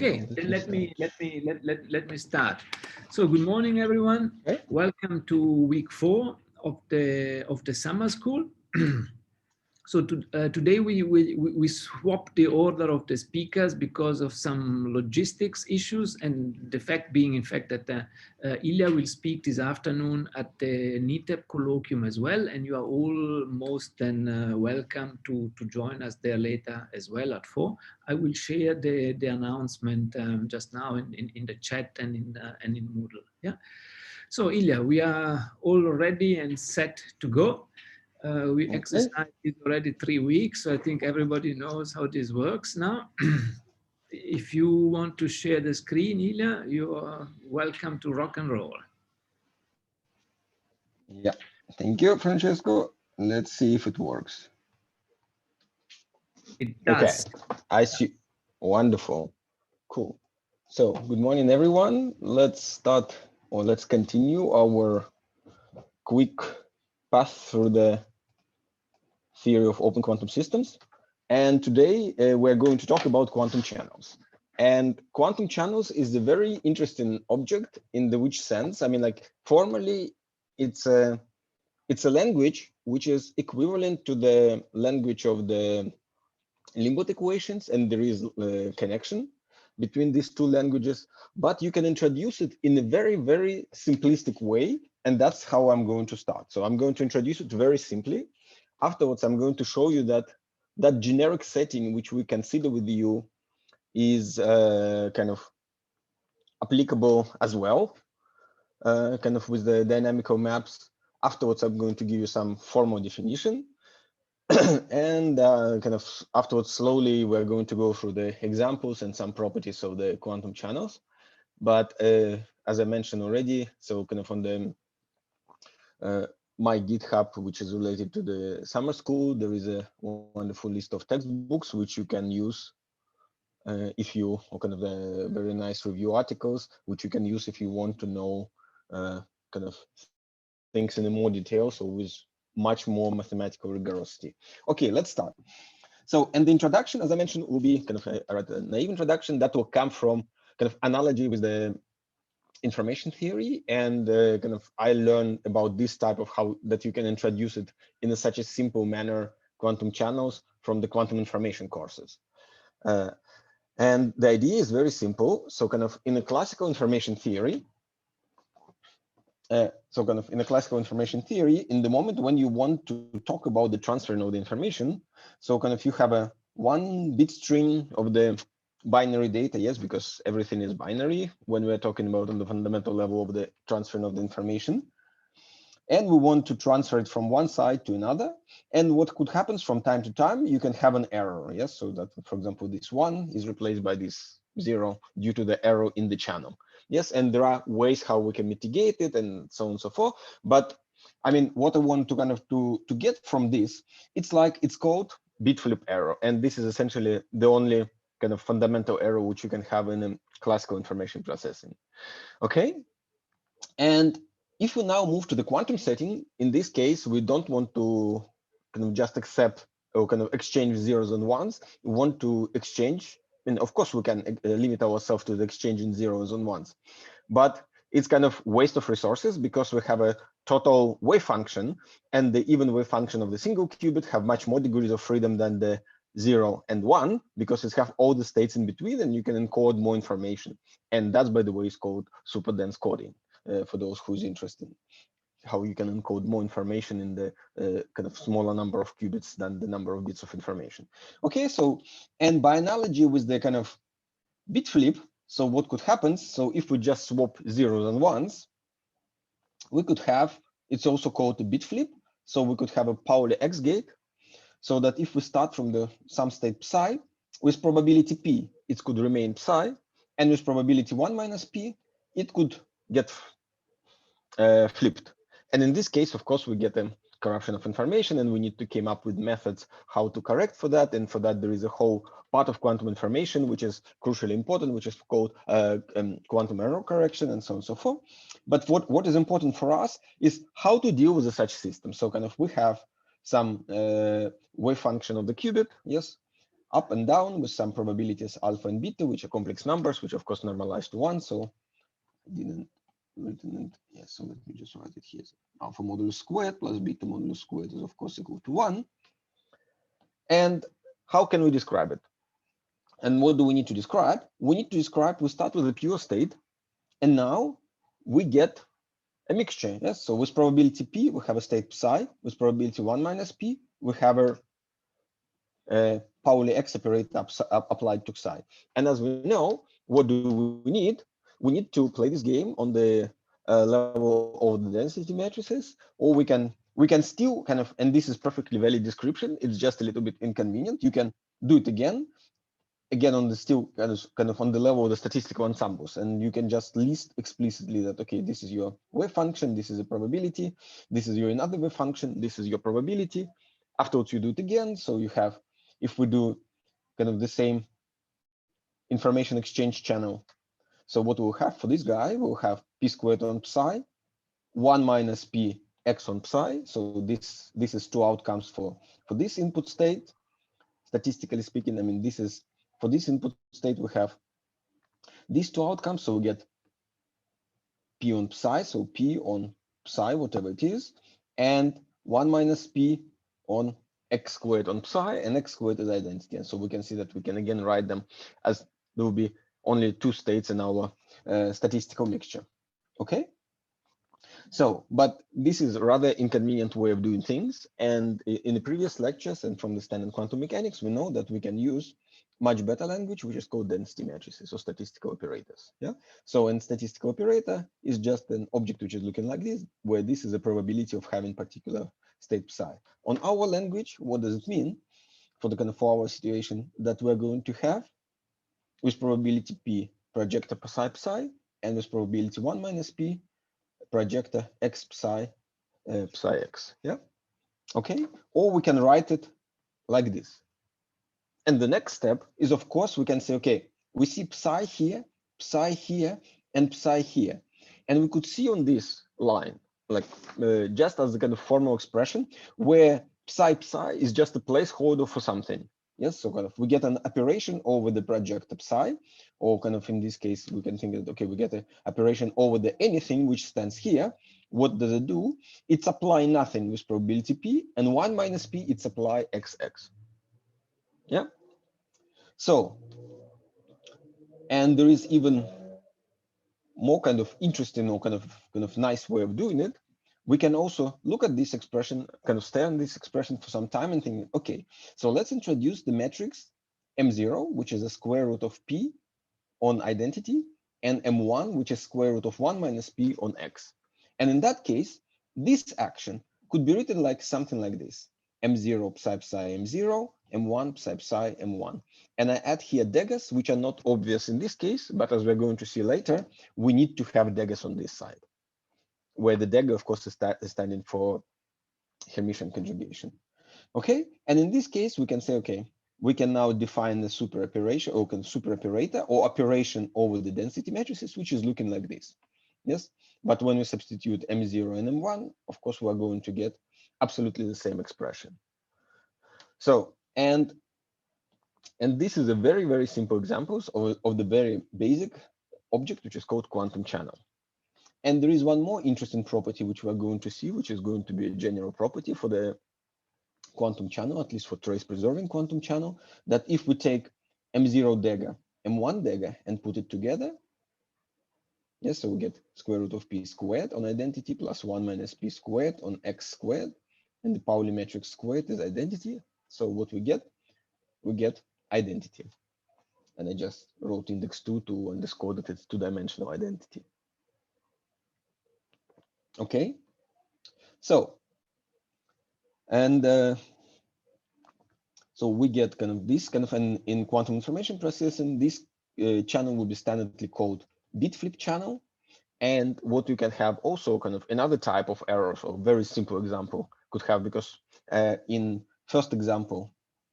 Okay, then let me start. So good morning, everyone. Okay. Welcome to week 4 of the summer school. So today we swapped the order of the speakers because of some logistics issues, and the fact being, in fact, that Ilya will speak this afternoon at the NITEP colloquium as well, and you are all most then welcome to join us there later as well at 4. I will share the announcement just now in the chat and in Moodle. Yeah. So Ilya, we are all ready and set to go. We exercised it already 3 weeks, so I think everybody knows how this works now. If you want to share the screen, Ilya, you are welcome to rock and roll. Yeah, thank you, Francesco. Let's see if it works. It does. Okay, I see. Wonderful. Cool. So good morning, everyone. Let's start, or let's continue our quick path through the theory of open quantum systems. And today we're going to talk about quantum channels. And quantum channels is a very interesting object in the which sense, I mean, like formally, it's a language which is equivalent to the language of the Limbo equations, and there is a connection between these two languages, but you can introduce it in a very, very simplistic way, and that's how I'm going to start. So I'm going to introduce it very simply. Afterwards, I'm going to show you that that generic setting which we consider with you is kind of applicable as well, kind of with the dynamical maps. Afterwards, I'm going to give you some formal definition. And kind of afterwards, slowly, we're going to go through the examples and some properties of the quantum channels. But as I mentioned already, so kind of on the my GitHub, which is related to the summer school, there is a wonderful list of textbooks which you can use if you, or kind of the very nice review articles, which you can use if you want to know kind of things in more detail, so with much more mathematical rigorosity. Okay, let's start. So, and the introduction, as I mentioned, will be kind of a naive introduction that will come from kind of analogy with the information theory, and kind of I learned about this type of how that you can introduce it in such a simple manner, quantum channels, from the quantum information courses. And the idea is very simple. So kind of in a classical information theory, in the moment when you want to talk about the transfer of the information, so kind of you have a 1 bit string of the binary data, yes, because everything is binary when we're talking about on the fundamental level of the transfer of the information. And we want to transfer it from one side to another. And what could happen from time to time, you can have an error, yes, so that, for example, this 1 is replaced by this 0 due to the error in the channel. Yes, and there are ways how we can mitigate it and so on and so forth. But I mean, what I want to kind of to get from this, it's called bit flip error. And this is essentially the only kind of fundamental error which you can have in classical information processing. Okay. And if we now move to the quantum setting, in this case, we don't want to kind of just accept or kind of exchange zeros and ones. We want to exchange, and of course we can limit ourselves to the exchange in zeros and ones, but it's kind of waste of resources because we have a total wave function, and the even wave function of the single qubit have much more degrees of freedom than the 0 and 1 because it have all the states in between, and you can encode more information. And that's, by the way, is called super dense coding. For those who's interested, how you can encode more information in the kind of smaller number of qubits than the number of bits of information. Okay, so, and by analogy with the kind of bit flip, so what could happen? So if we just swap zeros and ones, we could have, it's also called a bit flip. So we could have a Pauli X gate, so that if we start from the some state psi, with probability p, it could remain psi, and with probability 1 minus p, it could get flipped. And in this case, of course, we get a corruption of information, and we need to come up with methods how to correct for that. And for that, there is a whole part of quantum information, which is crucially important, which is called quantum error correction and so on and so forth. But what is important for us is how to deal with such system. So kind of we have some wave function of the qubit, yes. up and down with some probabilities alpha and beta, which are complex numbers, which of course normalize to 1. So I didn't written it. Yeah, so let me just write it here. Alpha modulus squared plus beta modulus squared is of course equal to 1. And how can we describe it? And what do we need to describe? We need to describe, we start with a pure state, and now we get a mixture. Yes, so with probability p, we have a state psi. With probability 1 minus p, we have a Pauli X operator applied to psi. And as we know, what do we need? We need to play this game on the level of the density matrices, or we can still kind of, and this is perfectly valid description. It's just a little bit inconvenient. You can do it again on the still kind of on the level of the statistical ensembles, and you can just list explicitly that, okay, this is your wave function, this is a probability, this is your another wave function, this is your probability. Afterwards you do it again. So you have, if we do kind of the same information exchange channel, so what we'll have for this guy, we'll have p squared on psi, 1 minus p x on psi. So this is two outcomes for this input state. Statistically speaking, I mean, this is for this input state, we have these two outcomes. So we get p on psi, so p on psi, whatever it is, and 1 minus p on x squared on psi, and x squared is identity. And so we can see that we can again write them as there will be only two states in our statistical mixture. Okay. So, but this is a rather inconvenient way of doing things. And in the previous lectures and from the standard quantum mechanics, we know that we can use much better language, which is called density matrices or statistical operators. Yeah. So, and statistical operator is just an object which is looking like this, where this is a probability of having particular state psi. On our language, what does it mean for the kind of for our situation that we're going to have with probability p projector psi psi, and with probability 1 minus p projector x psi psi x. Yeah. Okay. Or we can write it like this. And the next step is, of course, we can say, okay, we see psi here, and psi here. And we could see on this line, like just as the kind of formal expression, where psi is just a placeholder for something. Yes, so kind of we get an operation over the projector psi, or kind of in this case, we can think that, okay, we get an operation over the anything which stands here. What does it do? It's apply nothing with probability p, and 1 minus p, it's apply xx. Yeah. So, and there is even more kind of interesting or kind of nice way of doing it. We can also look at this expression, kind of stay on this expression for some time and think, okay, so let's introduce the matrix M0, which is a square root of P on identity, and M1, which is square root of 1 minus P on X. And in that case, this action could be written like something like this: M0 psi M0, M1 psi M1. And I add here daggers, which are not obvious in this case, but as we're going to see later, we need to have daggers on this side, where the dagger, of course, is standing for Hermitian conjugation. Okay, and in this case, we can say, okay, we can now define the super operation or super operator or operation over the density matrices, which is looking like this. Yes, but when we substitute M0 and M1, of course, we are going to get absolutely the same expression. So, and this is a very, very simple examples of the very basic object, which is called quantum channel. And there is one more interesting property which we are going to see, which is going to be a general property for the quantum channel, at least for trace preserving quantum channel, that if we take M0 dagger, M1 dagger, and put it together, yes, so we get square root of P squared on identity plus 1 minus P squared on X squared, and the Pauli matrix squared is identity. So what we get identity. And I just wrote index 2 to underscore that it's two-dimensional identity. Okay, so, and so we get kind of this kind of in quantum information processing, this channel will be standardly called bit flip channel. And what you can have also kind of another type of errors, or very simple example could have, because in first example,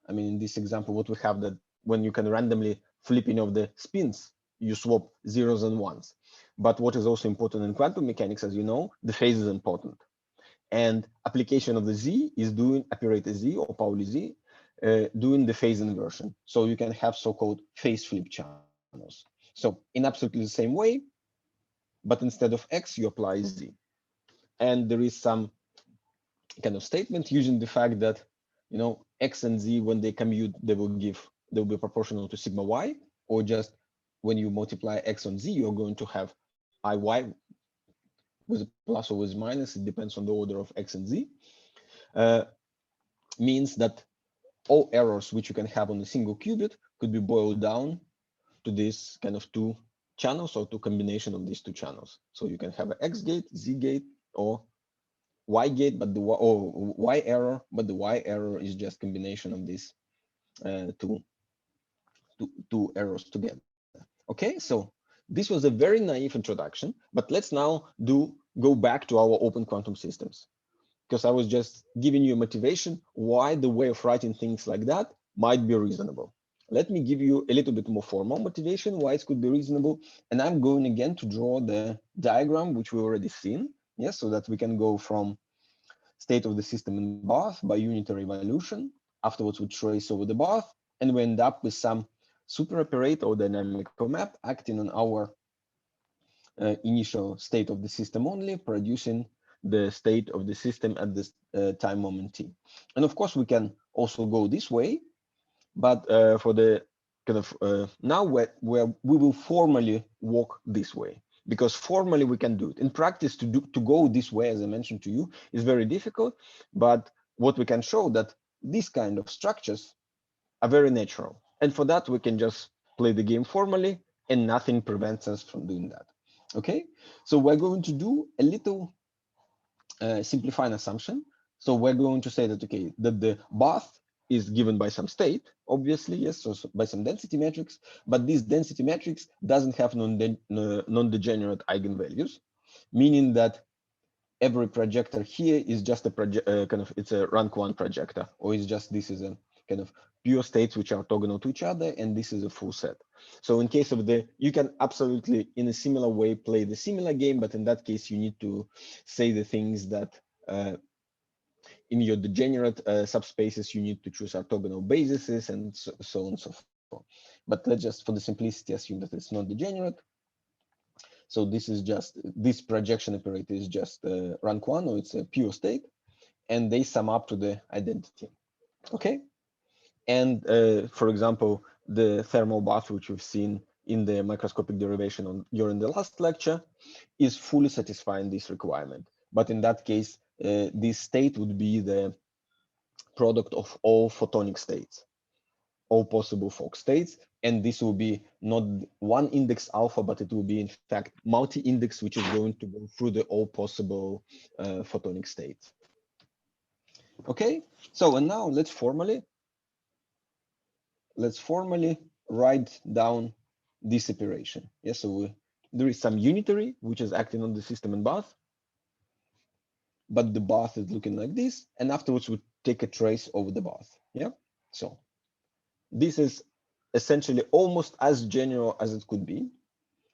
I mean, in this example, what we have that when you can randomly flipping of the spins, you swap zeros and ones. But what is also important in quantum mechanics, as you know, the phase is important. And application of the Z is doing operator Z or Pauli Z doing the phase inversion. So you can have so-called phase flip channels. So in absolutely the same way, but instead of X, you apply Z. And there is some kind of statement using the fact that, X and Z, when they commute, they'll be proportional to sigma Y, or just when you multiply X on Z, you're going to have IY with a plus or with minus. It depends on the order of X and Z. Means that all errors which you can have on a single qubit could be boiled down to this kind of two channels or to combination of these two channels. So you can have an X gate, Z gate, or Y gate, but the Y error, but the Y error is just combination of these two errors together. Okay, so this was a very naive introduction, but let's now go back to our open quantum systems, because I was just giving you a motivation why the way of writing things like that might be reasonable. Let me give you a little bit more formal motivation why it could be reasonable. And I'm going again to draw the diagram, which we already seen, yes, so that we can go from state of the system in bath by unitary evolution. Afterwards, we trace over the bath, and we end up with some super operator or dynamical map acting on our initial state of the system only, producing the state of the system at this time moment t. And of course, we can also go this way, but for the kind of now where we will formally walk this way, because formally we can do it. In practice, to go this way, as I mentioned to you, is very difficult. But what we can show that these kind of structures are very natural, and for that we can just play the game formally, and nothing prevents us from doing that. Okay, so we're going to do a little simplifying assumption. So we're going to say that, okay, that the bath is given by some state, obviously, yes, so by some density matrix, but this density matrix doesn't have non-degenerate eigenvalues, meaning that every projector here is just a it's a rank one projector, or it's just, this is a kind of pure states which are orthogonal to each other, and this is a full set. So in case of you can absolutely in a similar way play the similar game, but in that case you need to say the things that in your degenerate subspaces you need to choose orthogonal bases and so on and so forth. But let's just, for the simplicity, assume that it's not degenerate. So this is just, this projection operator is just rank one, or it's a pure state, and they sum up to the identity. Okay. And for example, the thermal bath, which we've seen in the microscopic derivation during the last lecture, is fully satisfying this requirement. But in that case, this state would be the product of all photonic states, all possible Fock states. And this will be not one index alpha, but it will be in fact multi-index, which is going to go through the all possible photonic states. Okay, so and now let's formally write down this operation. Yes, so there is some unitary which is acting on the system in bath, but the bath is looking like this, and afterwards we take a trace over the bath. Yeah, so this is essentially almost as general as it could be.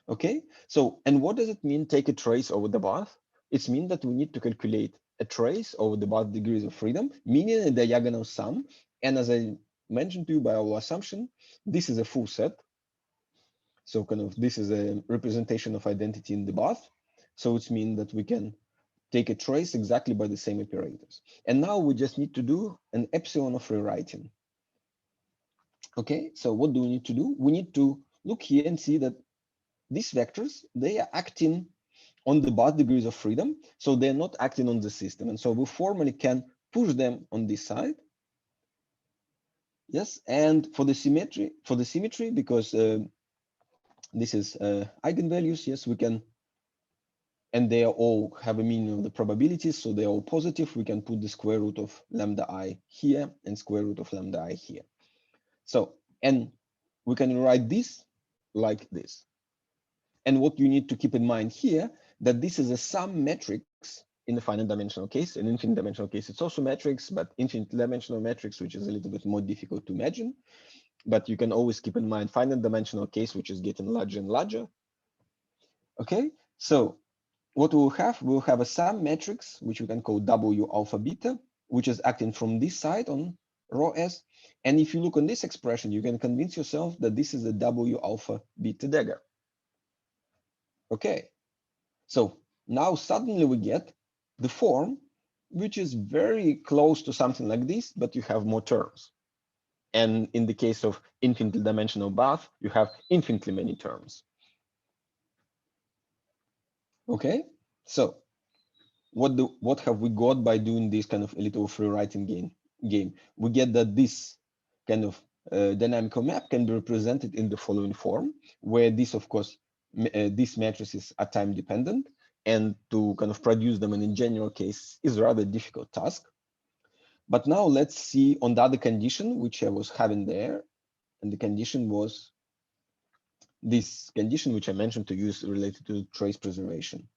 Okay, so and what does it mean, take a trace over the bath? It means that we need to calculate a trace over the bath degrees of freedom, meaning a diagonal sum. And as I mentioned to you by our assumption, this is a full set. So kind of this is a representation of identity in the bath. So it means that we can take a trace exactly by the same operators. And now we just need to do an epsilon of rewriting. Okay, so what do we need to do? We need to look here and see that these vectors, they are acting on the bath degrees of freedom, so they're not acting on the system. And so we formally can push them on this side. Yes, and for the symmetry, because this is eigenvalues, yes, we can, and they all have a meaning of the probabilities, so they're all positive. We can put the square root of lambda I here and square root of lambda I here. So, and we can write this like this. And what you need to keep in mind here, that this is a sum matrix in the finite dimensional case. In infinite dimensional case, it's also matrix, but infinite dimensional matrix, which is a little bit more difficult to imagine. But you can always keep in mind finite dimensional case, which is getting larger and larger. Okay, so what we'll have a sum matrix, which we can call W alpha beta, which is acting from this side on rho s. And if you look on this expression, you can convince yourself that this is a W alpha beta dagger. Okay, so now suddenly we get the form, which is very close to something like this, but you have more terms. And in the case of infinitely dimensional bath, you have infinitely many terms. Okay, so what have we got by doing this kind of a little free writing game? We get that this kind of dynamical map can be represented in the following form, where this, of course, these matrices are time dependent, and to kind of produce them in a general case is a rather difficult task. But now let's see on the other condition, which I was having there. And the condition was this condition, which I mentioned to you, is related to trace preservation.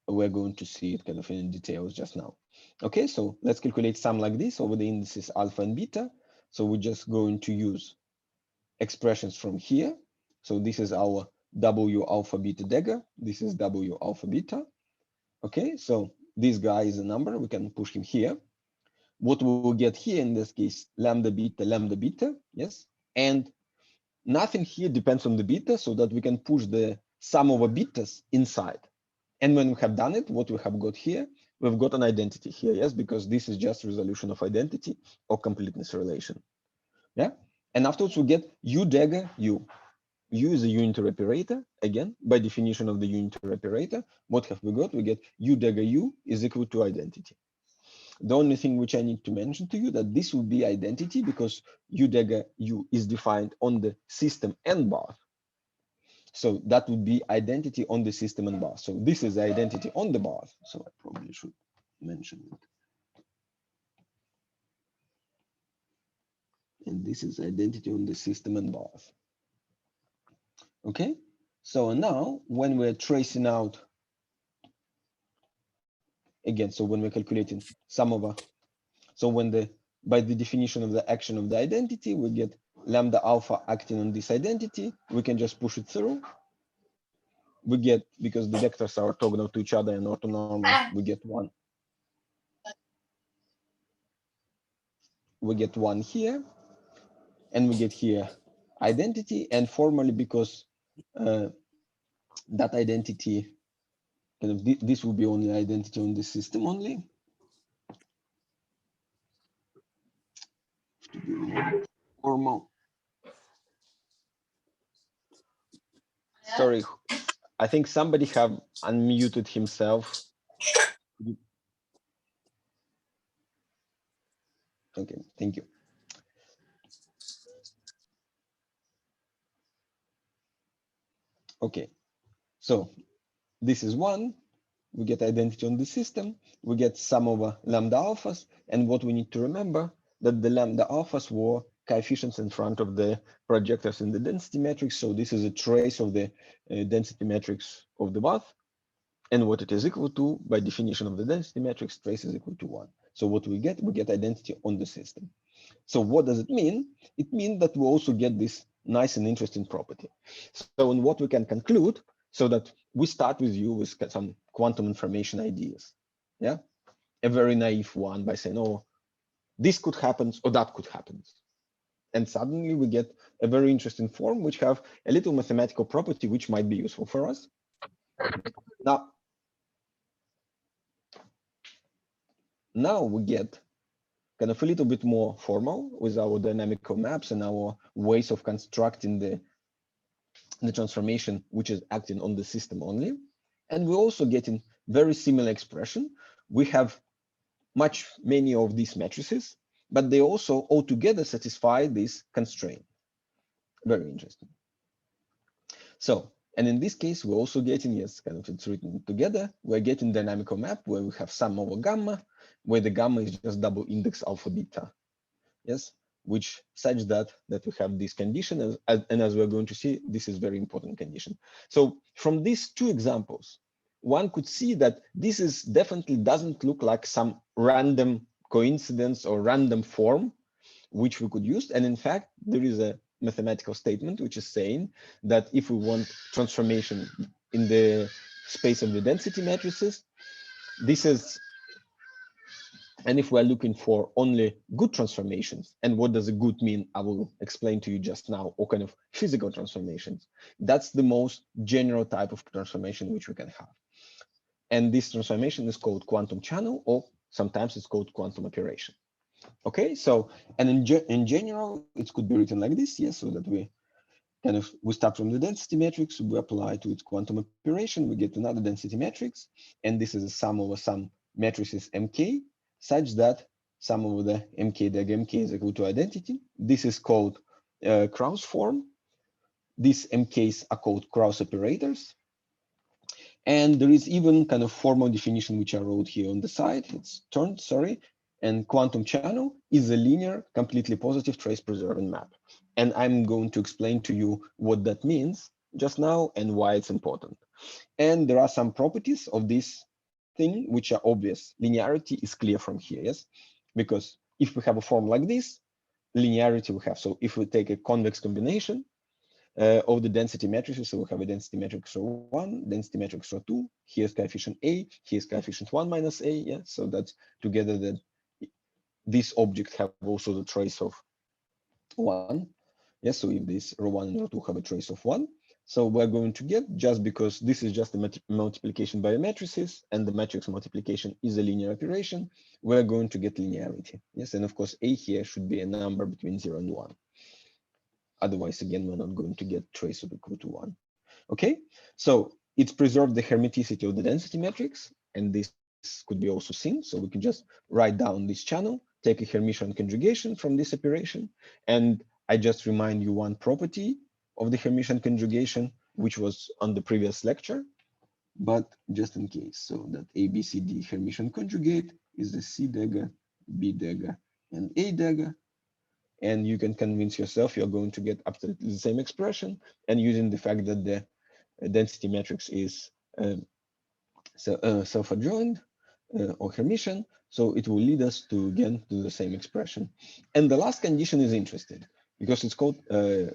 We're going to see it kind of in details just now. Okay, so let's calculate sum like this over the indices alpha and beta. So we're just going to use expressions from here. So this is our W alpha beta dagger. This is W alpha beta. Okay, so this guy is a number. We can push him here. What we will get here in this case, lambda beta, yes? And nothing here depends on the beta, so that we can push the sum over betas inside. And when we have done it, what we have got here, we've got an identity here, yes, because this is just resolution of identity or completeness relation. Yeah. And afterwards we get U dagger U. U is a unitary operator. Again, by definition of the unitary operator, what have we got? We get U dagger U is equal to identity. The only thing which I need to mention to you that this will be identity because U dagger U is defined on the system and bath. So that would be identity on the system and bath. So this is the identity on the bath. So I probably should mention it. And this is identity on the system and bath. Okay. So now when we're tracing out again, so when we're calculating sum over, so when by the definition of the action of the identity, we get lambda alpha acting on this identity, we can just push it through. We get, because the vectors are orthogonal to each other and orthonormal, we get one. We get one here, and we get here identity, and formally because that identity, kind of this will be only identity on the system only. To be more formal. Sorry, I think somebody have unmuted himself. Okay, thank you. Okay, so this is one. We get identity on the system. We get sum over lambda alphas. And what we need to remember that the lambda alphas were coefficients in front of the projectors in the density matrix. So this is a trace of the density matrix of the bath. And what it is equal to, by definition of the density matrix, trace is equal to 1. So what we get identity on the system. So what does it mean? It means that we also get this nice and interesting property. So in what we can conclude, so that we start with you with some quantum information ideas. Yeah, a very naive one by saying, oh, this could happen or that could happen. And suddenly we get a very interesting form which have a little mathematical property which might be useful for us. Now we get kind of a little bit more formal with our dynamical maps and our ways of constructing the transformation which is acting on the system only. And we're also getting very similar expression. We have many of these matrices, but they also altogether satisfy this constraint. Very interesting. So, and in this case, we're also getting, yes, kind of it's written together, we're getting dynamical map where we have sum over gamma, where the gamma is just double index alpha beta. Yes, which such that we have this condition, and as we're going to see, this is very important condition. So from these two examples, one could see that this is definitely doesn't look like some random coincidence or random form which we could use. And in fact, there is a mathematical statement which is saying that if we want transformation in the space of the density matrices, this is And if we're looking for only good transformations, and what does a good mean, I will explain to you just now, or kind of physical transformations, that's the most general type of transformation which we can have. And this transformation is called quantum channel, or sometimes it's called quantum operation. Okay, so, and in general, it could be written like this, yes, so that we start from the density matrix, we apply to its quantum operation, we get another density matrix, and this is a sum over some matrices mk, such that sum over the mk dag mk is equal to identity. This is called Krauss form. These mk's are called Krauss operators. And there is even kind of formal definition, which I wrote here on the side. It's turned, sorry. And quantum channel is a linear, completely positive trace preserving map. And I'm going to explain to you what that means just now and why it's important. And there are some properties of this thing which are obvious. Linearity is clear from here, yes? Because if we have a form like this, linearity we have. So if we take a convex combination of the density matrices, so we have a density matrix rho 1, density matrix rho 2, here's coefficient A, here's coefficient 1 minus A, yeah? So that's together that these objects have also the trace of 1. Yes, so if this rho 1 and rho 2 have a trace of 1, so we're going to get, just because this is just a multiplication by matrices and the matrix multiplication is a linear operation, we're going to get linearity. Yes, and of course, A here should be a number between 0 and 1. Otherwise, again, we're not going to get trace of equal to 1. Okay, so it's preserved the hermeticity of the density matrix, and this could be also seen. So we can just write down this channel, take a Hermitian conjugation from this operation, and I just remind you one property of the Hermitian conjugation, which was on the previous lecture, but just in case. So that ABCD Hermitian conjugate is the C dagger, B dagger, and A dagger. And you can convince yourself you're going to get absolutely the same expression, and using the fact that the density matrix is self-adjoint or Hermitian, so it will lead us to again to the same expression. And the last condition is interesting because it's called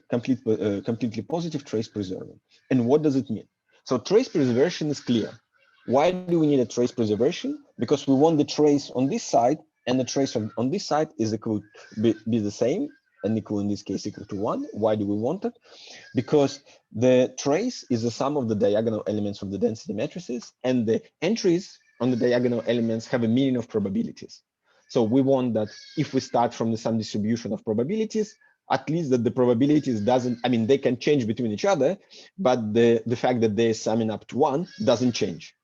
completely positive trace preserving. And what does it mean? So trace preservation is clear. Why do we need a trace preservation? Because we want the trace on this side and the trace on this side is equal be the same, and equal in this case equal to 1. Why do we want it? Because the trace is the sum of the diagonal elements of the density matrices, and the entries on the diagonal elements have a meaning of probabilities. So we want that if we start from the sum distribution of probabilities, at least that the probabilities doesn't, I mean, they can change between each other, but the fact that they're summing up to 1 doesn't change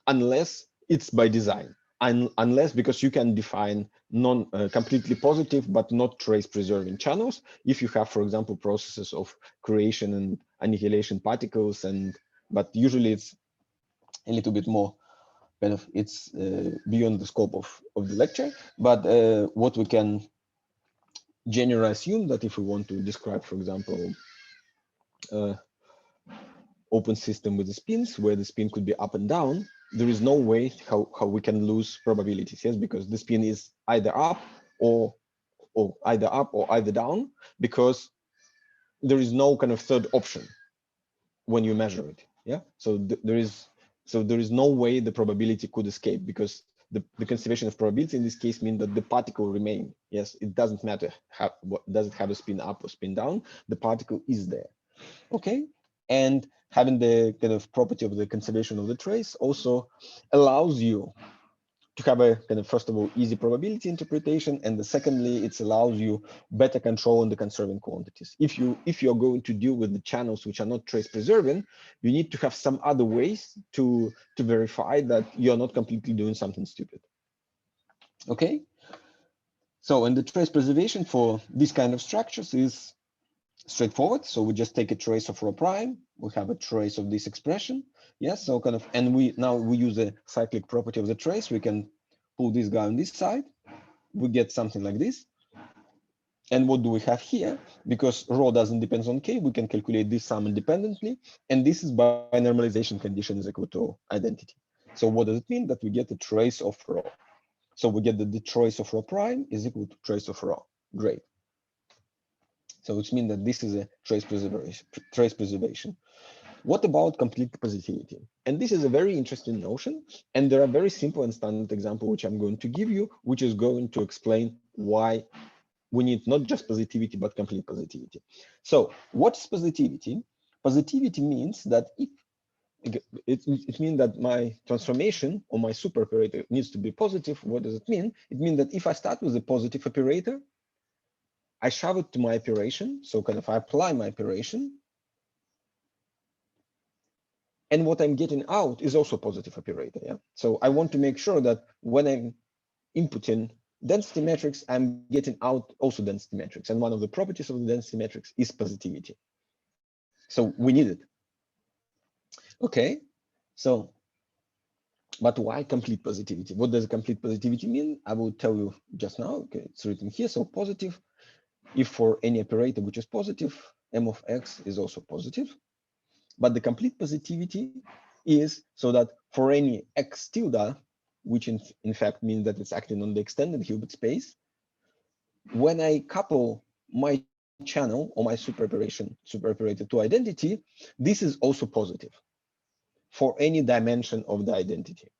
unless it's by design. Unless, because you can define completely positive but not trace preserving channels if you have, for example, processes of creation and annihilation particles, but usually it's a little bit more kind of, it's beyond the scope of the lecture. But what we can generally assume that if we want to describe, for example, open system with the spins where the spin could be up and down, there is no way how we can lose probabilities, yes, because the spin is either up or either down, because there is no kind of third option when you measure it. Yeah, so there is no way the probability could escape, because the conservation of probability in this case means that the particle remain. Yes, it doesn't matter does it have a spin up or spin down, the particle is there. Okay, and having the kind of property of the conservation of the trace also allows you to have a kind of, first of all, easy probability interpretation, and secondly, it allows you better control on the conserving quantities. If you're going to deal with the channels which are not trace preserving, you need to have some other ways to verify that you're not completely doing something stupid. Okay, so, and the trace preservation for these kind of structures is straightforward. So we just take a trace of rho prime, we have a trace of this expression. Yes, so kind of, and we use a cyclic property of the trace. We can pull this guy on this side, we get something like this. And what do we have here? Because rho doesn't depend on k, we can calculate this sum independently, and this is by normalization condition is equal to identity. So what does it mean? That we get a trace of rho. So we get that the trace of rho prime is equal to trace of rho. Great. So which means that this is a trace preservation. What about complete positivity? And this is a very interesting notion. And there are very simple and standard example, which I'm going to give you, which is going to explain why we need not just positivity, but complete positivity. So what's positivity? Positivity means that if it means that my transformation or my super operator needs to be positive. What does it mean? It means that if I start with a positive operator, I shove it to my operation. So kind of I apply my operation. And what I'm getting out is also a positive operator. Yeah. So I want to make sure that when I'm inputting density matrix, I'm getting out also density matrix. And one of the properties of the density matrix is positivity. So we need it. Okay. So, but why complete positivity? What does complete positivity mean? I will tell you just now. Okay, it's written here. So positive, if for any operator which is positive, m of x is also positive. But the complete positivity is so that for any x tilde, which in fact means that it's acting on the extended Hilbert space, when I couple my channel or my super operator to identity, this is also positive for any dimension of the identity.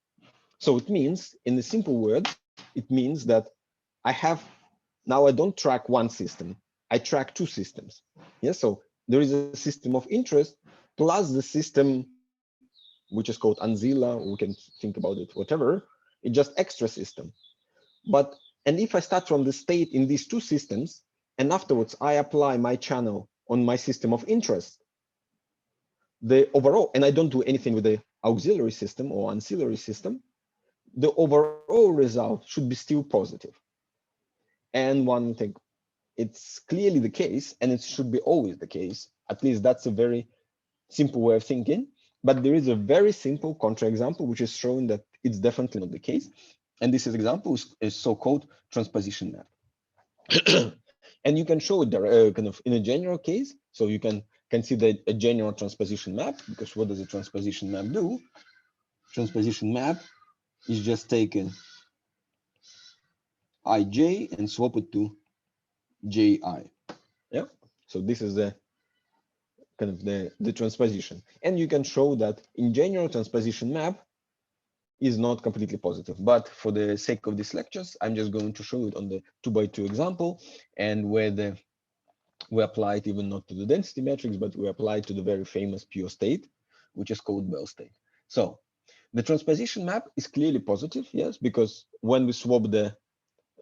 So it means, in the simple words, it means that I have, now I don't track one system, I track two systems. Yes, so there is a system of interest plus the system which is called Anzila, we can think about it, whatever, it's just extra system. But, and if I start from the state in these two systems, and afterwards I apply my channel on my system of interest, the overall, and I don't do anything with the auxiliary system or ancillary system, the overall result should be still positive. And one thing, it's clearly the case, and it should be always the case, at least that's a very simple way of thinking, but there is a very simple counterexample which is showing that it's definitely not the case. And this example is so-called transposition map. And you can show it kind of in a general case. So you can consider a general transposition map, because what does a transposition map do? Transposition map is just taking ij and swap it to ji. Yeah. So this is the kind of the transposition. And you can show that in general transposition map is not completely positive. But for the sake of these lectures, I'm just going to show it on the 2x2 example, and where we apply it even not to the density matrix, but we apply it to the very famous pure state, which is called Bell state. So the transposition map is clearly positive, yes, because when we swap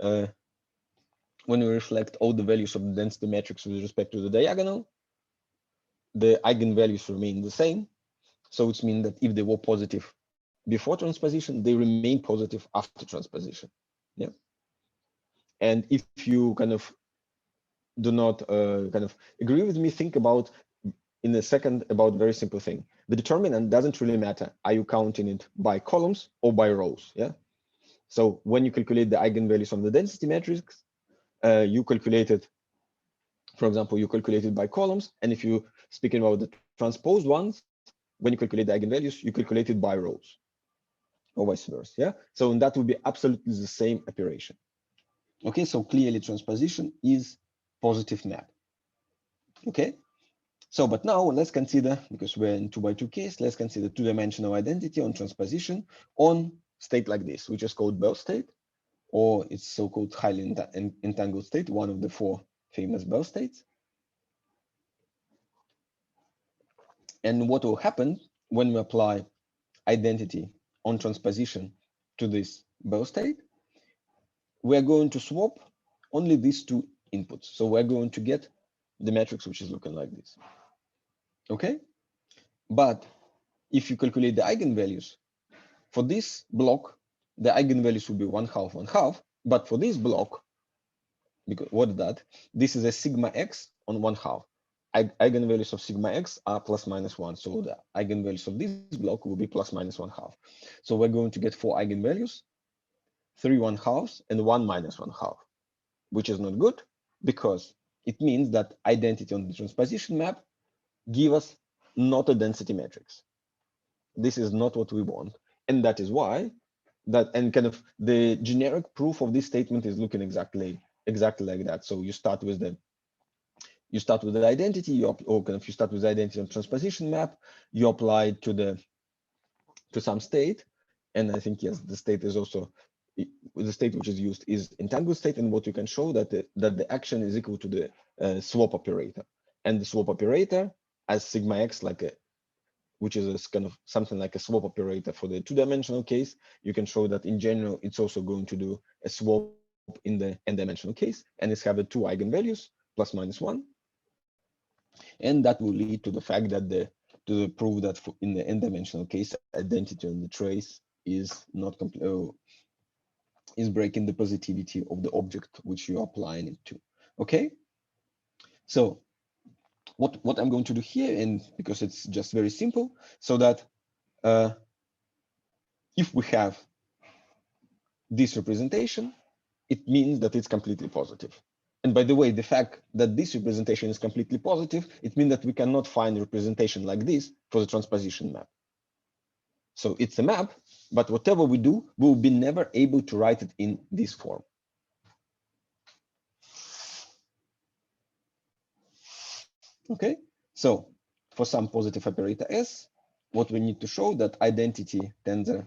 when we reflect all the values of the density matrix with respect to the diagonal, the eigenvalues remain the same. So it means that if they were positive before transposition, they remain positive after transposition. Yeah. And if you kind of do not kind of agree with me, think about in a second about a very simple thing. The determinant doesn't really matter. Are you counting it by columns or by rows? Yeah. So when you calculate the eigenvalues of the density matrix, you calculate it, for example, you calculate it by columns. And if you speaking about the transposed ones, when you calculate the eigenvalues, you calculate it by rows or vice versa. Yeah. So that would be absolutely the same operation. Okay. So clearly transposition is positive map. Okay. So, but now let's consider, because we're in 2x2 case, let's consider two-dimensional identity on transposition on state like this, which is called Bell state, or it's so-called highly entangled state, one of the four famous Bell states. And what will happen when we apply identity on transposition to this Bell state? We're going to swap only these two inputs. So we're going to get the matrix which is looking like this. Okay? But if you calculate the eigenvalues, for this block, the eigenvalues will be 1/2, 1/2. But for this block, because what is that? This is a sigma x on 1/2. Eigenvalues of sigma x are plus minus 1. So the eigenvalues of this block will be plus minus 1/2. So we're going to get 4 eigenvalues, 3 1/2 and 1 minus 1/2, which is not good because it means that identity on the transposition map give us not a density matrix. This is not what we want. And that is why that, and kind of the generic proof of this statement is looking exactly like that. So you start with the You start with the identity, or kind of you start with the identity on transposition map, you apply it to some state, and I think yes, the state is also the state which is used is entangled state, and what you can show that the action is equal to the swap operator, and the swap operator as sigma x, which is a kind of something like a swap operator for the two-dimensional case. You can show that in general it's also going to do a swap in the n-dimensional case, and it's have the two eigenvalues plus minus 1, and that will lead to the fact that to the proof that in the n-dimensional case, identity on the trace is not is breaking the positivity of the object which you're applying it to. Okay, so what I'm going to do here, and because it's just very simple, so that if we have this representation, it means that it's completely positive. And by the way, the fact that this representation is completely positive, it means that we cannot find a representation like this for the transposition map. So it's a map, but whatever we do, we will be never able to write it in this form. Okay, so for some positive operator S, what we need to show that identity tensor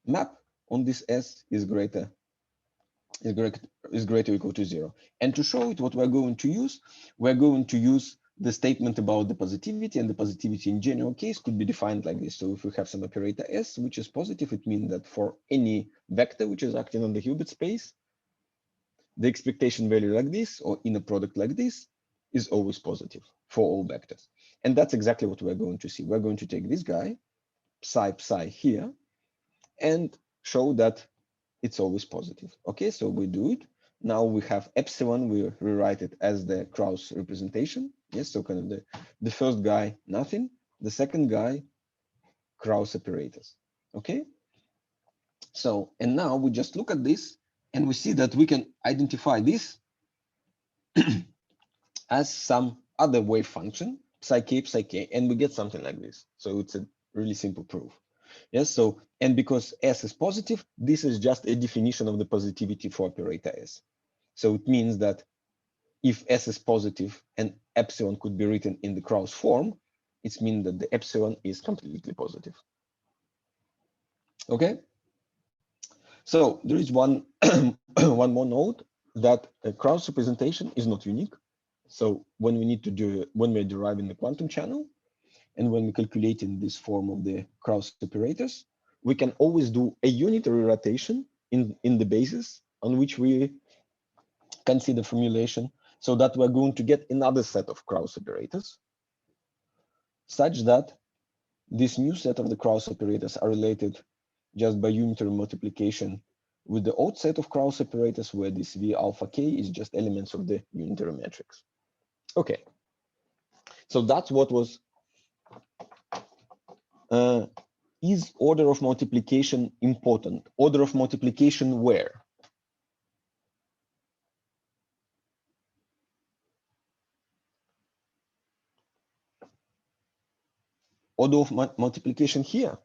map on this S is greater or equal to 0. And to show it, what we're going to use the statement about the positivity, and the positivity in general case could be defined like this. So if we have some operator S which is positive, it means that for any vector which is acting on the Hilbert space, the expectation value like this or inner product like this is always positive for all vectors. And that's exactly what we're going to see. We're going to take this guy, psi here, and show that it's always positive. Okay, so we do it. Now we have epsilon, we rewrite it as the Krauss representation. Yes, so kind of the first guy, nothing. The second guy, Krauss operators. Okay, so, and now we just look at this and we see that we can identify this as some other wave function, psi k, and we get something like this. So it's a really simple proof. Yes, so, and because S is positive, this is just a definition of the positivity for operator S. So it means that if S is positive and epsilon could be written in the Krauss form, it means that the epsilon is completely positive. Okay. So there is one one more note that a Krauss representation is not unique. So when we need to do when we're deriving the quantum channel, and when we calculate in this form of the Krauss operators, we can always do a unitary rotation in the basis on which we consider formulation, so that we're going to get another set of Krauss operators, such that this new set of the Krauss operators are related just by unitary multiplication with the old set of Krauss operators, where this V alpha k is just elements of the unitary matrix. Okay, so that's what was is order of multiplication important? Order of multiplication where? Order of multiplication here.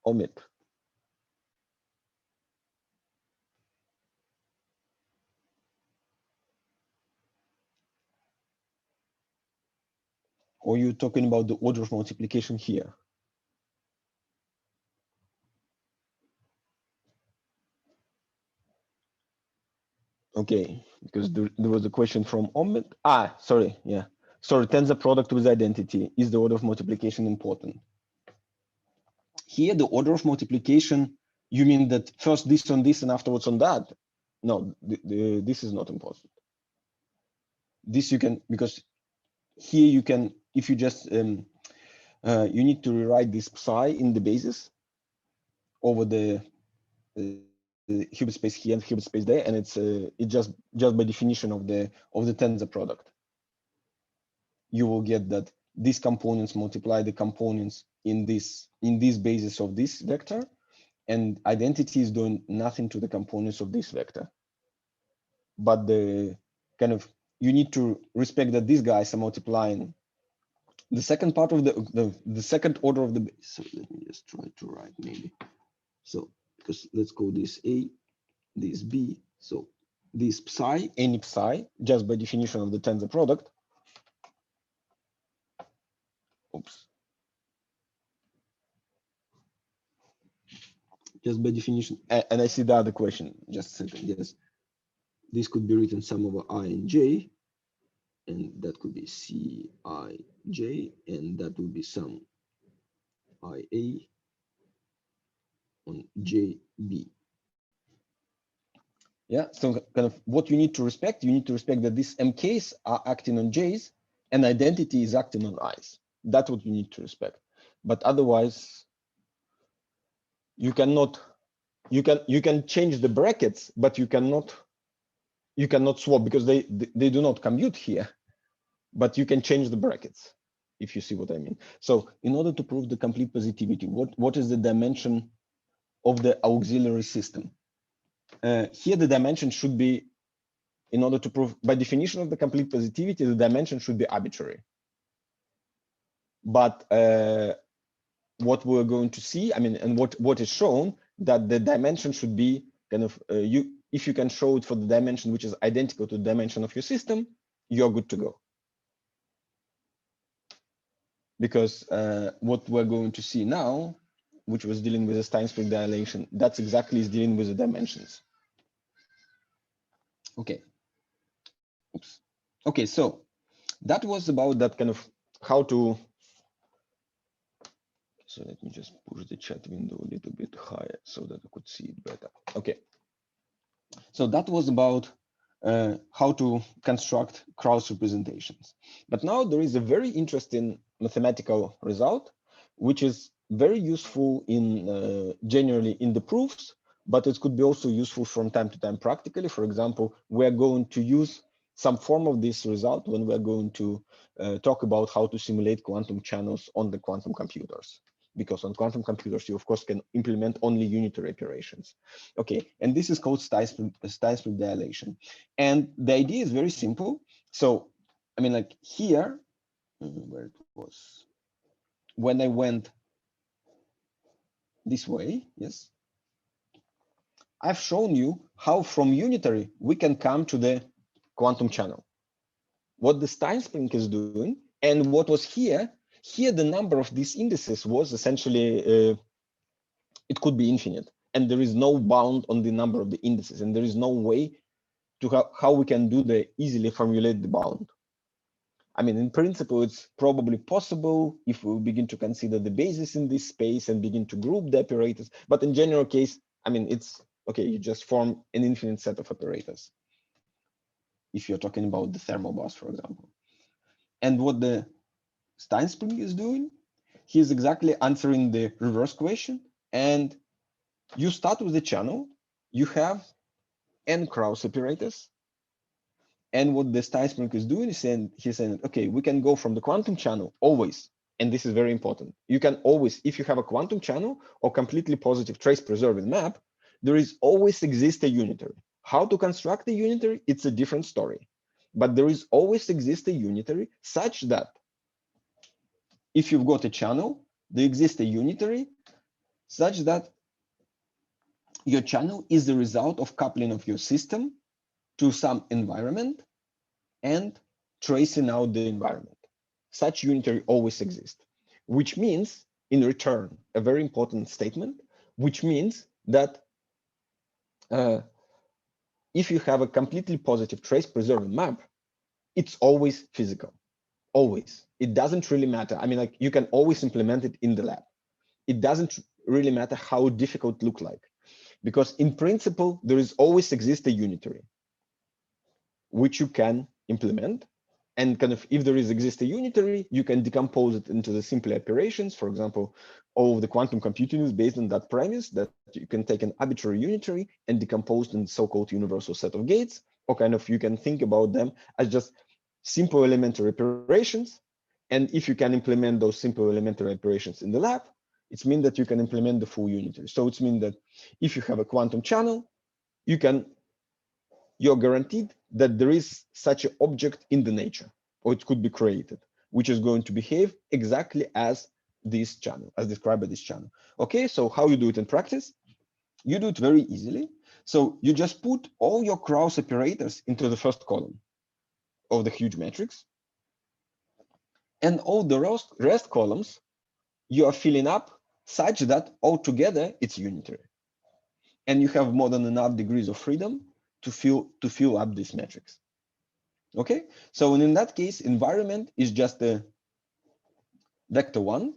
Omit. Or you're talking about the order of multiplication here? Okay, because there was a question from Omit. Ah, sorry, yeah. Sorry, tensor product with identity. Is the order of multiplication important? Here, the order of multiplication, you mean that first this on this and afterwards on that? No, this is not important. This you can, because here you can, if you just, you need to rewrite this psi in the basis over the Hilbert space here and Hilbert space there, and it's just by definition of the tensor product. You will get that these components multiply the components in this basis of this vector, and identity is doing nothing to the components of this vector. But the kind of, you need to respect that these guys are multiplying the second part of the second order of the base. So let me just try to write maybe. So because let's call this A, this B. So this psi, any psi, just by definition of the tensor product. Oops. Just by definition, and I see the other question, just a second, yes. This could be written sum over I and J, and that could be C, I, J, and that would be sum I, A on J, B. Yeah, so kind of what you need to respect that these MKs are acting on J's and identity is acting on I's. That's what you need to respect. But otherwise, you cannot, you can change the brackets, but you cannot swap because they do not commute here, but you can change the brackets, if you see what I mean. So in order to prove the complete positivity, what is the dimension of the auxiliary system? Here the dimension should be, in order to prove, by definition of the complete positivity, the dimension should be arbitrary. But what we're going to see, I mean, and what is shown, that the dimension should be kind of, if you can show it for the dimension which is identical to the dimension of your system, you're good to go. Because what we're going to see now, which was dealing with the Stein-spring dilation, that's exactly is dealing with the dimensions. Okay. Oops. Okay, so that was about that kind of how to. So let me just push the chat window a little bit higher so that I could see it better. Okay. So that was about how to construct cross representations. But now there is a very interesting mathematical result, which is very useful in generally in the proofs, but it could be also useful from time to time practically. For example, we're going to use some form of this result when we're going to talk about how to simulate quantum channels on the quantum computers. Because on quantum computers, you of course can implement only unitary operations. Okay, and this is called Stein-spring dilation. And the idea is very simple. So, I mean, like here, where it was, when I went this way, yes, I've shown you how from unitary we can come to the quantum channel. What the Stein-spring is doing, and what was here the number of these indices was essentially, it could be infinite, and there is no bound on the number of the indices, and there is no way to how we can do the easily formulate the bound. I mean, in principle, it's probably possible if we begin to consider the basis in this space and begin to group the operators. But in general case, I mean, it's okay, you just form an infinite set of operators. If you're talking about the thermal bus, for example. And what the Stein-spring is doing, he's exactly answering the reverse question. And you start with the channel, you have n cross operators. And what the Stein-spring is doing is he's saying, okay, we can go from the quantum channel always. And this is very important. You can always, if you have a quantum channel or completely positive trace preserving map, there is always exist a unitary. How to construct a unitary, it's a different story. But there is always exist a unitary such that if you've got a channel, there exists a unitary such that your channel is the result of coupling of your system to some environment and tracing out the environment. Such unitary always exists, which means, in return, a very important statement, which means that if you have a completely positive trace preserving map, it's always physical, always. It doesn't really matter. I mean, like you can always implement it in the lab. It doesn't really matter how difficult it looks like, because in principle, there is always exist a unitary, which you can implement. And kind of if there is exist a unitary, you can decompose it into the simple operations. For example, all of the quantum computing is based on that premise that you can take an arbitrary unitary and decompose in so-called universal set of gates, or kind of you can think about them as just simple elementary operations. And if you can implement those simple elementary operations in the lab, it means that you can implement the full unitary. So it means that if you have a quantum channel, you're guaranteed that there is such an object in the nature, or it could be created, which is going to behave exactly as this channel, as described by this channel. Okay, so how you do it in practice? You do it very easily. So you just put all your cross operators into the first column of the huge matrix, and all the rest columns you are filling up such that altogether it's unitary. And you have more than enough degrees of freedom to fill up this matrix. Okay, so in that case, environment is just a vector 1,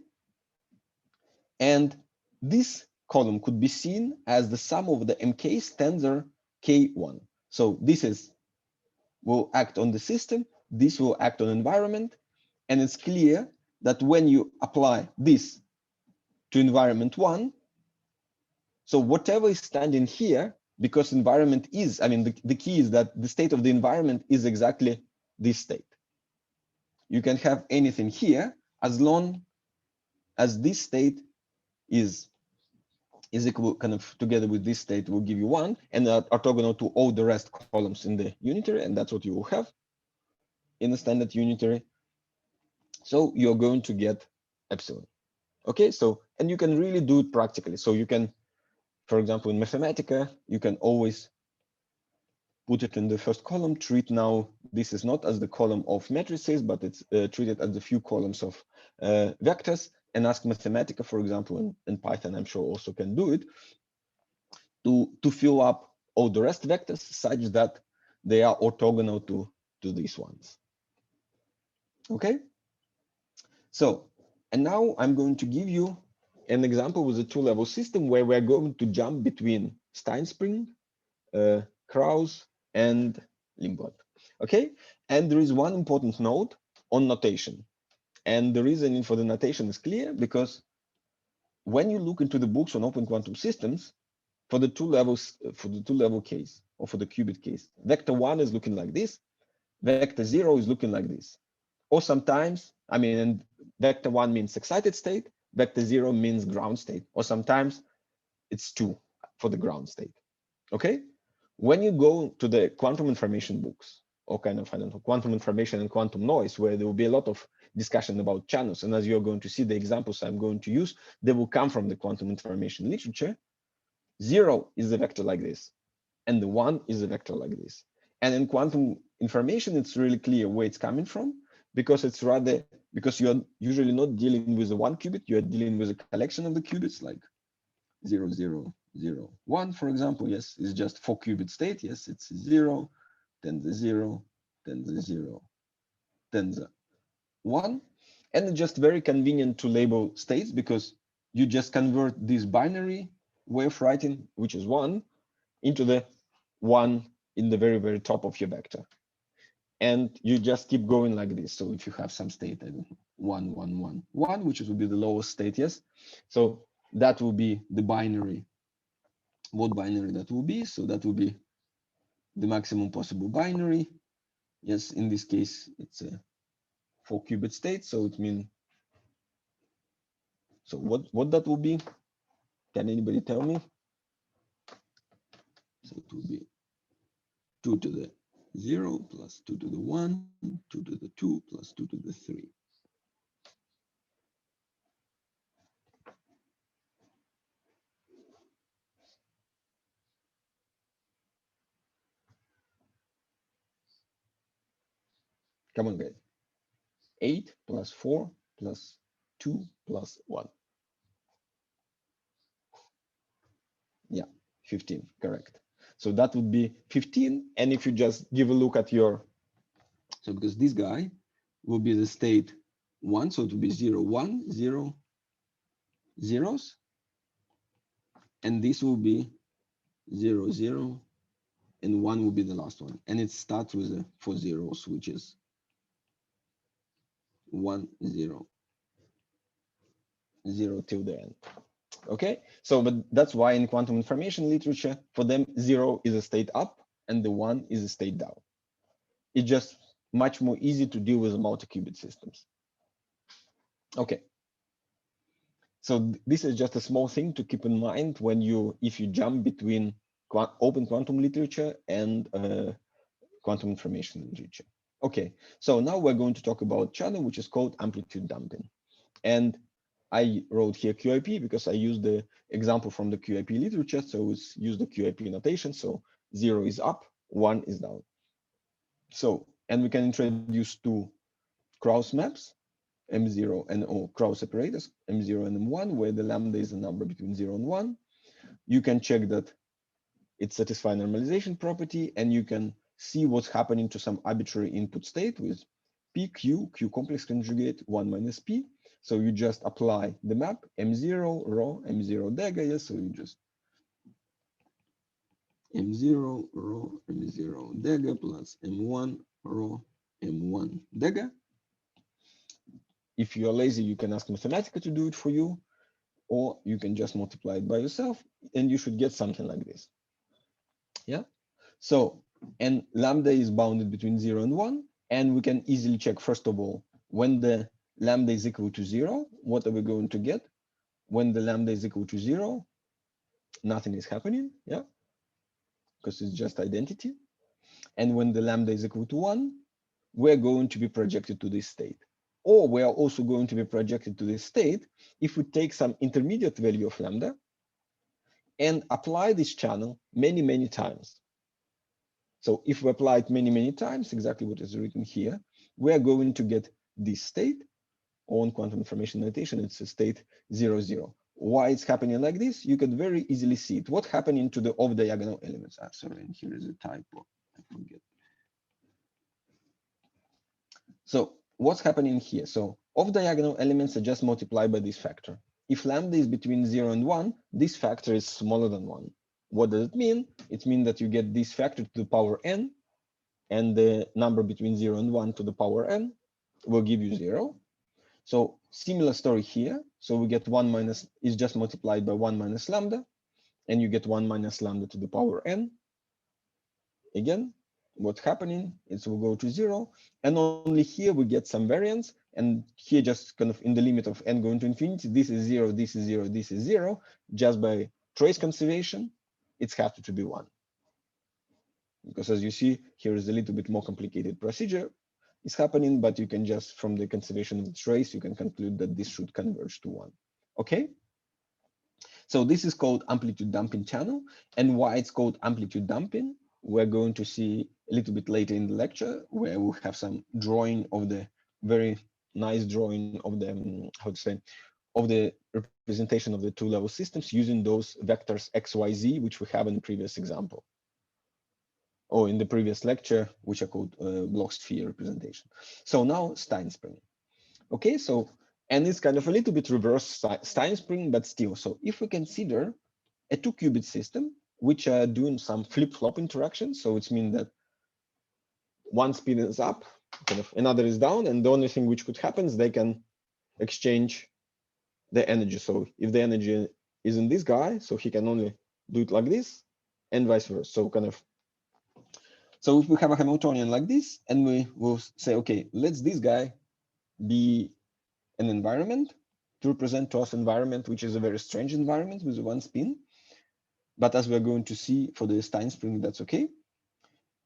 and this column could be seen as the sum of the mk's tensor k1. So this will act on the system, this will act on environment, and it's clear that when you apply this to environment 1, so whatever is standing here, because environment is, I mean, the key is that the state of the environment is exactly this state. You can have anything here as long as this state is equal, kind of together with this state will give you 1, and orthogonal to all the rest columns in the unitary, and that's what you will have in the standard unitary. So you're going to get epsilon. Okay, so, and you can really do it practically. So you can, for example, in Mathematica, you can always put it in the first column, treat now, this is not as the column of matrices, but it's treated as the few columns of vectors, and ask Mathematica, for example, and Python, I'm sure also can do it, to fill up all the rest vectors such that they are orthogonal to these ones. Okay, so, and now I'm going to give you an example with a two-level system where we're going to jump between Steinspring, Krauss, and Limbo. Okay, and there is one important note on notation, and the reason for the notation is clear, because when you look into the books on open quantum systems, for the two-level case, or for the qubit case, vector 1 is looking like this, vector 0 is looking like this. Or sometimes, I mean, and vector 1 means excited state, vector 0 means ground state, or sometimes it's 2 for the ground state. Okay, when you go to the quantum information books, or kind of, I don't know, quantum information and quantum noise, where there will be a lot of discussion about channels, and as you're going to see, the examples I'm going to use, they will come from the quantum information literature. 0 is a vector like this, and the 1 is a vector like this. And in quantum information, it's really clear where it's coming from, because it's rather, because you're usually not dealing with a 1 qubit, you're dealing with a collection of the qubits, like 0, 0, 0, 1, for example. Yes, it's just 4 qubit state. Yes, it's 0, then the 0, then the 0, then the 1. And it's just very convenient to label states, because you just convert this binary way of writing, which is 1, into the 1 in the very, very top of your vector. And you just keep going like this. So if you have some state, I don't know, 1, 1, 1, 1, which will be the lowest state, yes. So that will be the binary, what binary that will be. So that will be the maximum possible binary. Yes, in this case, it's a 4 qubit state. So it means, so what that will be? Can anybody tell me? So it will be 2 to the 0 plus 2 to the 1, 2 to the 2 plus 2 to the 3. Come on, guys. 8 plus 4 plus 2 plus 1. Yeah, 15, correct. So that would be 15. And if you just give a look at your, so because this guy will be the state 1, so it will be 0, 1, 0, zeros. And this will be 0, 0, and 1 will be the last one. And it starts with the 4 zeros, which is 1, 0, 0 till the end. Okay, so but that's why in quantum information literature, for them, 0 is a state up and the 1 is a state down. It's just much more easy to deal with multi-qubit systems. Okay, so this is just a small thing to keep in mind when if you jump between open quantum literature and quantum information literature. Okay, so now we're going to talk about channel, which is called amplitude dumping. And I wrote here QIP because I used the example from the QIP literature. So it's use the QIP notation. So 0 is up, 1 is down. So, and we can introduce two Krauss maps, M0 and Krauss separators, M0 and M1, where the lambda is a number between 0 and 1. You can check that it satisfies normalization property, and you can see what's happening to some arbitrary input state with P, Q complex conjugate 1 minus P. So you just apply the map M0 rho M0 dagger. Yes, so you just M0 rho M0 dagger plus M1 rho M1 dagger. If you're lazy, you can ask Mathematica to do it for you, or you can just multiply it by yourself, and you should get something like this. Yeah. So, and lambda is bounded between 0 and 1, and we can easily check, first of all, when the lambda is equal to 0, what are we going to get? When the lambda is equal to 0, nothing is happening, yeah, because it's just identity. And when the lambda is equal to 1, we're going to be projected to this state. Or we are also going to be projected to this state if we take some intermediate value of lambda and apply this channel many, many times. So if we apply it many, many times, exactly what is written here, we're going to get this state. On quantum information notation, it's a state 0, 0. Why it's happening like this? You could very easily see it. What's happening to the off-diagonal elements? Sorry, and here is a typo. I forget. So what's happening here? So off-diagonal elements are just multiplied by this factor. If lambda is between 0 and 1, this factor is smaller than 1. What does it mean? It means that you get this factor to the power n, and the number between 0 and 1 to the power n will give you 0. So similar story here. So we get 1 minus is just multiplied by 1 minus lambda, and you get 1 minus lambda to the power n. Again, what's happening is we'll go to 0, and only here we get some variance, and here just kind of in the limit of n going to infinity, this is 0, this is 0, this is 0. Just by trace conservation, it's have to be 1. Because as you see, here is a little bit more complicated procedure is happening, but you can just, from the conservation of the trace, you can conclude that this should converge to 1. Okay? So this is called amplitude dumping channel. And why it's called amplitude dumping, we're going to see a little bit later in the lecture, where we'll have some drawing of the very nice drawing of the, how to say, of the representation of the two-level systems using those vectors x, y, z, which we have in the previous example, or in the previous lecture, which are called block sphere representation. So now Steinspring. Okay, so, and it's kind of a little bit reverse Steinspring, but still. So if we consider a 2-qubit system, which are doing some flip-flop interactions, so it means that one spin is up, kind of another is down, and the only thing which could happen is they can exchange the energy. So if the energy is in this guy, so he can only do it like this, and vice versa. So kind of, so if we have a Hamiltonian like this, and we will say, okay, let's this guy be an environment to represent to us environment, which is a very strange environment with one spin. But as we're going to see for the Steinspring, that's okay.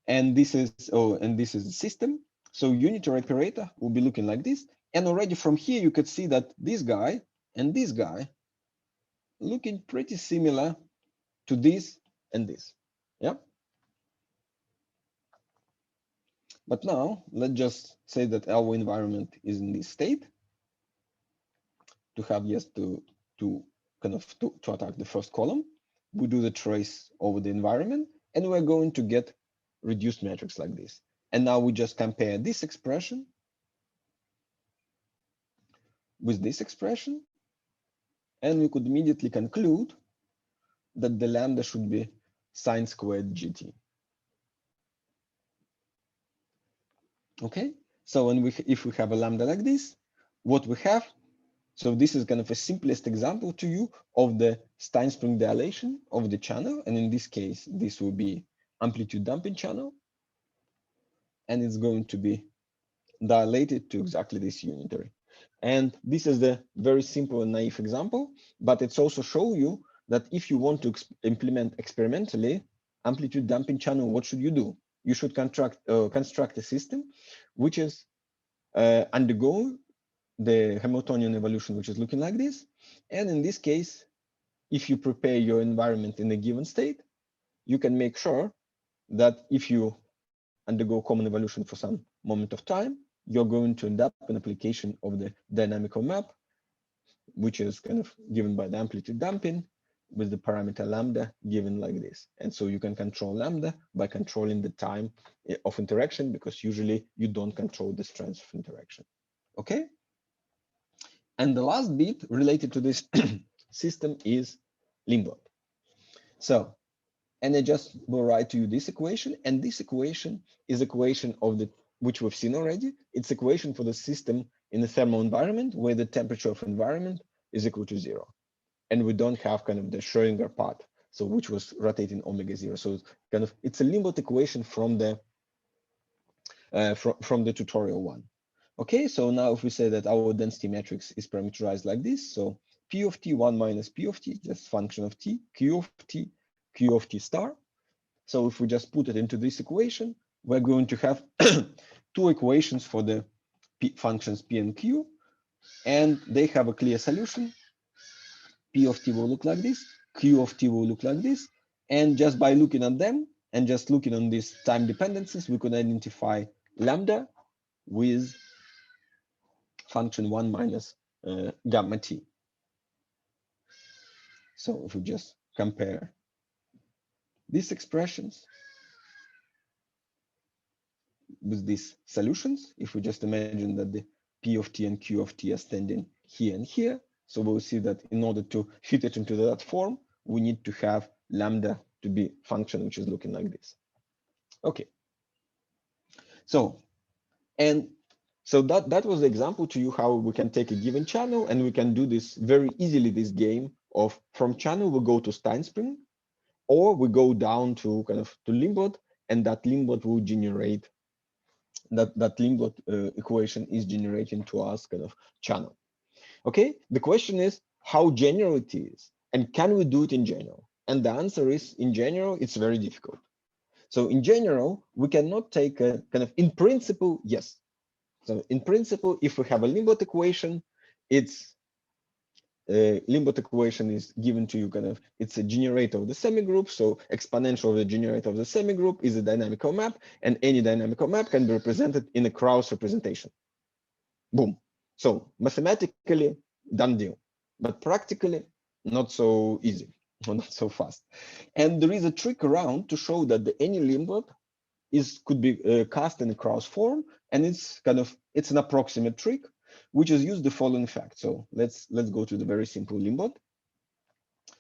And this is, and this is the system. So unitary operator will be looking like this. And already from here, you could see that this guy and this guy looking pretty similar to this and this. Yeah. But now let's just say that our environment is in this state to have, yes, to kind of to attack the first column. We do the trace over the environment, and we're going to get reduced matrix like this. And now we just compare this expression with this expression, and we could immediately conclude that the lambda should be sine squared GT. Okay, so when if we have a lambda like this, what we have, so this is kind of a simplest example to you of the Steinspring dilation of the channel. And in this case, this will be amplitude dumping channel. And it's going to be dilated to exactly this unitary. And this is the very simple and naive example, but it's also show you that if you want to implement experimentally amplitude dumping channel, what should you do? You should construct a system which is undergoing the Hamiltonian evolution, which is looking like this. And in this case, if you prepare your environment in a given state, you can make sure that if you undergo common evolution for some moment of time, you're going to end up an application of the dynamical map, which is kind of given by the amplitude damping with the parameter lambda given like this. And so you can control lambda by controlling the time of interaction, because usually you don't control the strength of interaction. Okay. And the last bit related to this system is Limbo. So, and I just will write to you this equation, and this equation is equation of the, which we've seen already. It's equation for the system in the thermal environment where the temperature of environment is equal to 0. And we don't have kind of the Schrodinger part, so which was rotating omega 0. So kind of it's a Limbo equation from the from the tutorial one. Okay, so now if we say that our density matrix is parameterized like this, so P of t 1 minus P of t, just function of t, Q of t, Q of t star. So if we just put it into this equation, we're going to have two equations for the functions P and Q, and they have a clear solution. P of t will look like this, Q of t will look like this, and just by looking at them and just looking on these time dependencies, we could identify lambda with function 1 minus gamma t. So if we just compare these expressions with these solutions, if we just imagine that the P of t and Q of t are standing here and here, so we'll see that in order to fit it into that form, we need to have lambda to be function which is looking like this. Okay. So, and so that was the example to you how we can take a given channel and we can do this very easily, this game of from channel we go to Steinspring, or we go down to kind of to Limbo, and that Limbo will generate that Limbo equation is generating to us kind of channel. Okay, the question is how general it is, and can we do it in general? And the answer is in general, it's very difficult. So in general, we cannot take a kind of in principle, yes. So in principle, if we have a Limbo equation, it's Limbo equation is given to you kind of, it's a generator of the semigroup. So exponential of the generator of the semigroup is a dynamical map, and any dynamical map can be represented in a Krauss representation. Boom. So mathematically, done deal, but practically not so easy or not so fast. And there is a trick around to show that the any Limbo could be cast in a Krauss form, and it's kind of, it's an approximate trick, which is used the following fact. So let's go to the very simple Limbo.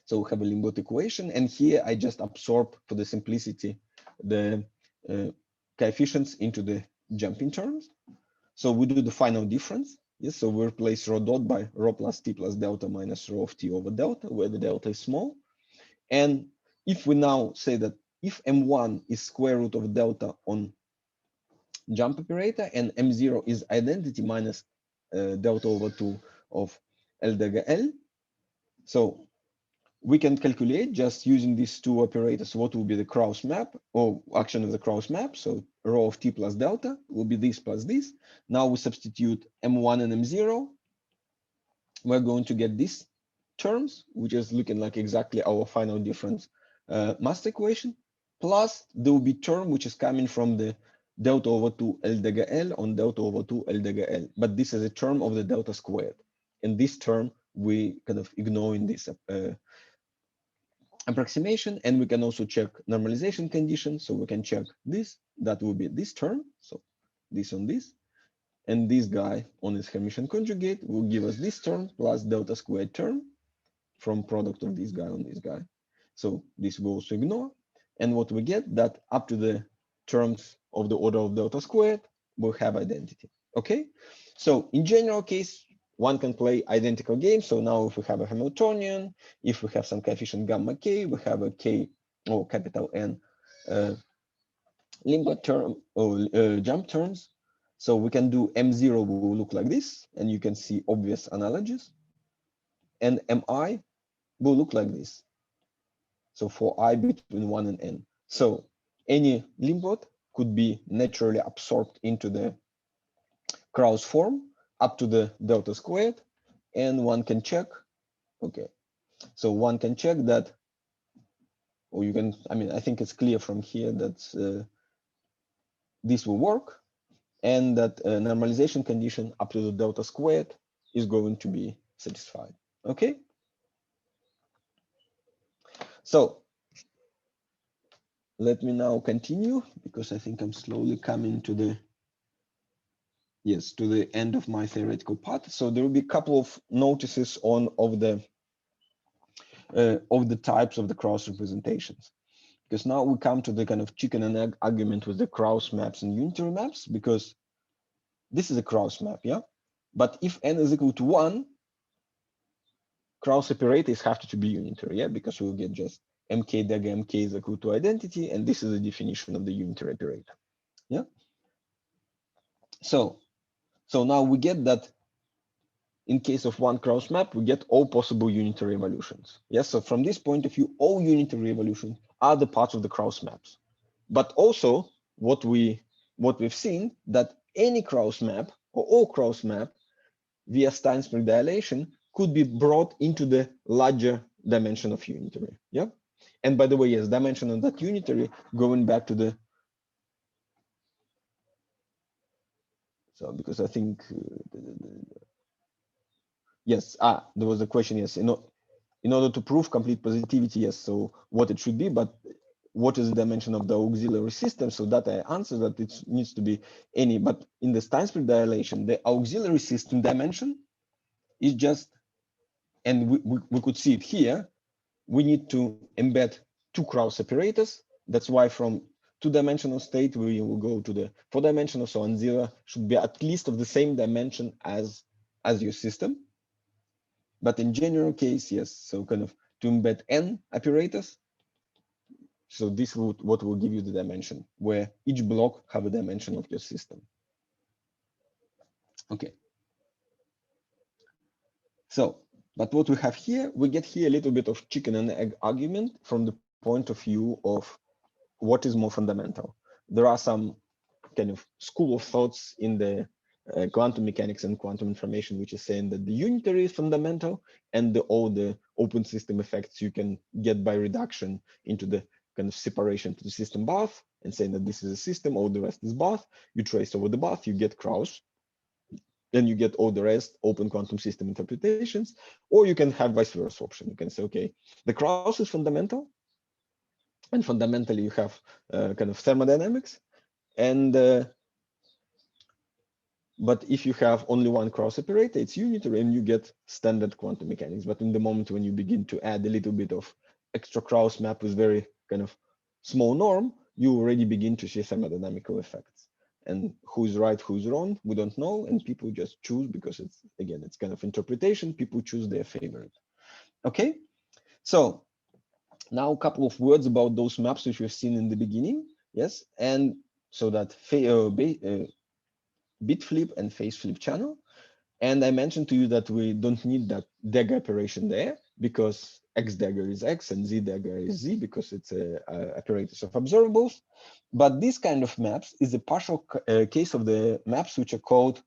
So we have a Limbo equation, and here I just absorb for the simplicity the coefficients into the jumping terms. So we do the final difference. Yes, so we replace rho dot by rho plus t plus delta minus rho of t over delta, where the delta is small. And if we now say that if m1 is square root of delta on jump operator and m0 is identity minus delta over 2 of L dagger L, so we can calculate just using these two operators what will be the Krauss map or action of the Krauss map. So rho of t plus delta will be this plus this. Now we substitute m1 and m0. We're going to get these terms, which is looking like exactly our final difference mass equation, plus there will be term which is coming from the delta over 2 L dagger L on delta over 2 L dagger L. But this is a term of the delta squared. And this term we kind of ignore in this approximation, and we can also check normalization conditions. So we can check this, that will be this term. So this on this, and this guy on its Hermitian conjugate will give us this term plus delta squared term from product of this guy on this guy. So this we also ignore. And what we get that up to the terms of the order of delta squared, we'll have identity. Okay. So in general case, one can play identical games. So now if we have a Hamiltonian, if we have some coefficient gamma k, we have a k or capital N Limbo term or jump terms. So we can do M0 will look like this, and you can see obvious analogies. And MI will look like this. So for I between 1 and n. So any Limbo could be naturally absorbed into the Krauss form up to the delta squared, and one can check. Okay, so one can check that, or you can, I mean, I think it's clear from here that this will work, and that normalization condition up to the delta squared is going to be satisfied. Okay. So let me now continue, because I think I'm slowly coming to the, yes, to the end of my theoretical part. So there will be a couple of notices on of the types of the cross representations, because now we come to the kind of chicken and egg argument with the cross maps and unitary maps, because this is a cross map, yeah. But if n is equal to 1, cross operators have to be unitary, yeah, because we'll get just mk dagger mk is equal to identity, and this is the definition of the unitary operator, yeah. So now we get that in case of one cross map, we get all possible unitary evolutions. Yes, so from this point of view, all unitary evolutions are the parts of the cross maps. But also what we've seen, that any cross map or all cross map via Steinberg dilation could be brought into the larger dimension of unitary. Yeah. And by the way, yes, dimension of that unitary, going back to the, so because I think yes, there was a question, yes, in order to prove complete positivity, yes, so what it should be, but what is the dimension of the auxiliary system? So that I answer that it needs to be any, but in the Steinberg dilation, the auxiliary system dimension is just, and we could see it here, we need to embed two cross separators. That's why from two-dimensional state, we will go to the four-dimensional, so on zero should be at least of the same dimension as your system. But in general case, yes, so kind of to embed n operators. So this would what will give you the dimension, where each block have a dimension of your system. Okay. So, but what we have here, we get here a little bit of chicken and egg argument from the point of view of what is more fundamental. There are some kind of school of thoughts in the quantum mechanics and quantum information, which is saying that the unitary is fundamental, and all the open system effects you can get by reduction into the kind of separation to the system bath, and saying that this is a system, all the rest is bath. You trace over the bath, you get Krauss. Then you get all the rest open quantum system interpretations, or you can have vice versa option. You can say, okay, the Krauss is fundamental, and fundamentally you have kind of thermodynamics, and but if you have only one cross operator, it's unitary, and you get standard quantum mechanics. But in the moment when you begin to add a little bit of extra Krauss map with very kind of small norm, you already begin to see thermodynamical effects. And who's right, who's wrong, we don't know, and people just choose because it's, again, it's kind of interpretation. People choose their favorite. Okay, so now a couple of words about those maps which we've seen in the beginning. Yes, and so that bit flip and phase flip channel. And I mentioned to you that we don't need that dagger operation there, because X dagger is X and Z dagger is Z, because it's a operators of observables. But this kind of maps is a partial case of the maps which are called